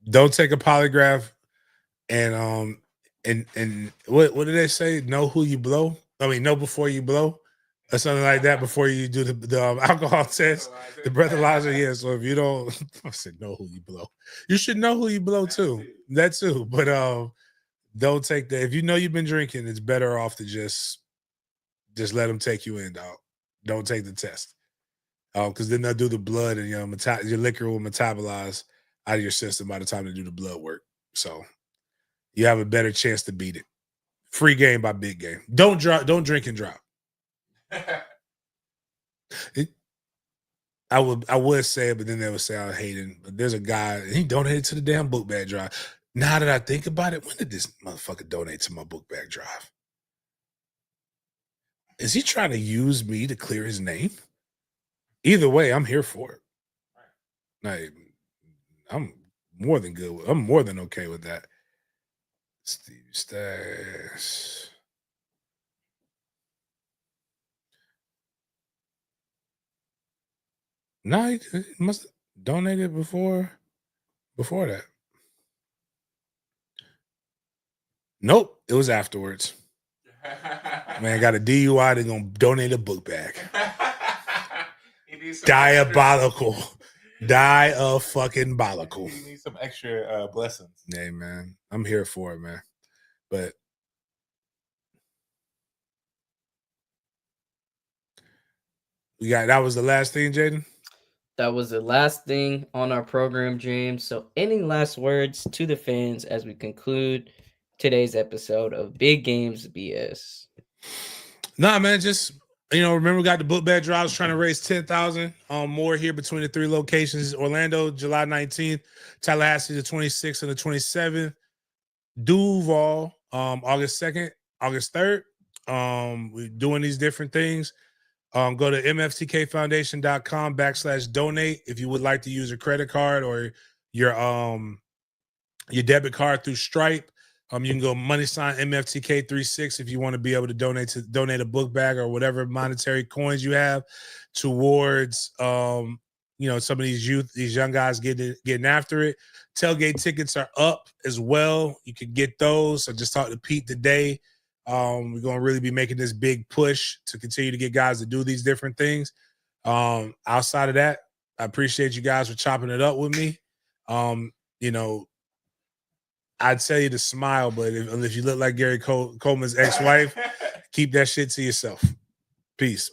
Don't take a polygraph and what did they say? Know who you blow? I mean, know before you blow. Or something like that before you do the alcohol test, the breathalyzer. Yeah, so if you don't, I said know who you blow. You should know who you blow too. That too. But don't take that. If you know you've been drinking, it's better off to just let them take you in, dog. Don't take the test. Because then they'll do the blood and your liquor will metabolize out of your system by the time they do the blood work. So you have a better chance to beat it. Free game by big game. Don't drink and drive. I would say it, but then they would say I hate it. But there's a guy, he donated to the damn book bag drive. Now that I think about it, when did this motherfucker donate to my book bag drive? Is he trying to use me to clear his name? Either way, I'm here for it. Like, I'm more than good. I'm more than okay with that. Steve Stash. No, he must have donated before that. Nope, it was afterwards. Man, got a DUI. They're gonna donate a book bag. Diabolical. Die-a-fucking-bolical. You need some extra blessings. Hey, man, I'm here for it, man. But that was the last thing, Jaden? That was the last thing on our program, James. So any last words to the fans as we conclude today's episode of Big Games BS? Nah, man, just, remember we got the book bag drives trying to raise 10,000 more here between the three locations. Orlando, July 19th, Tallahassee, the 26th and the 27th, Duval, August 2nd, August 3rd. We're doing these different things. Go to MFTkFoundation.com/donate if you would like to use a credit card or your debit card through Stripe. You can go $MFTK36 if you want to be able to donate a book bag or whatever monetary coins you have towards some of these young guys getting after it. Tailgate tickets are up as well. You can get those. I just talked to Pete today. We're going to really be making this big push to continue to get guys to do these different things. Outside of that, I appreciate you guys for chopping it up with me. I'd tell you to smile, but if you look like Gary Coleman's ex-wife, keep that shit to yourself. Peace.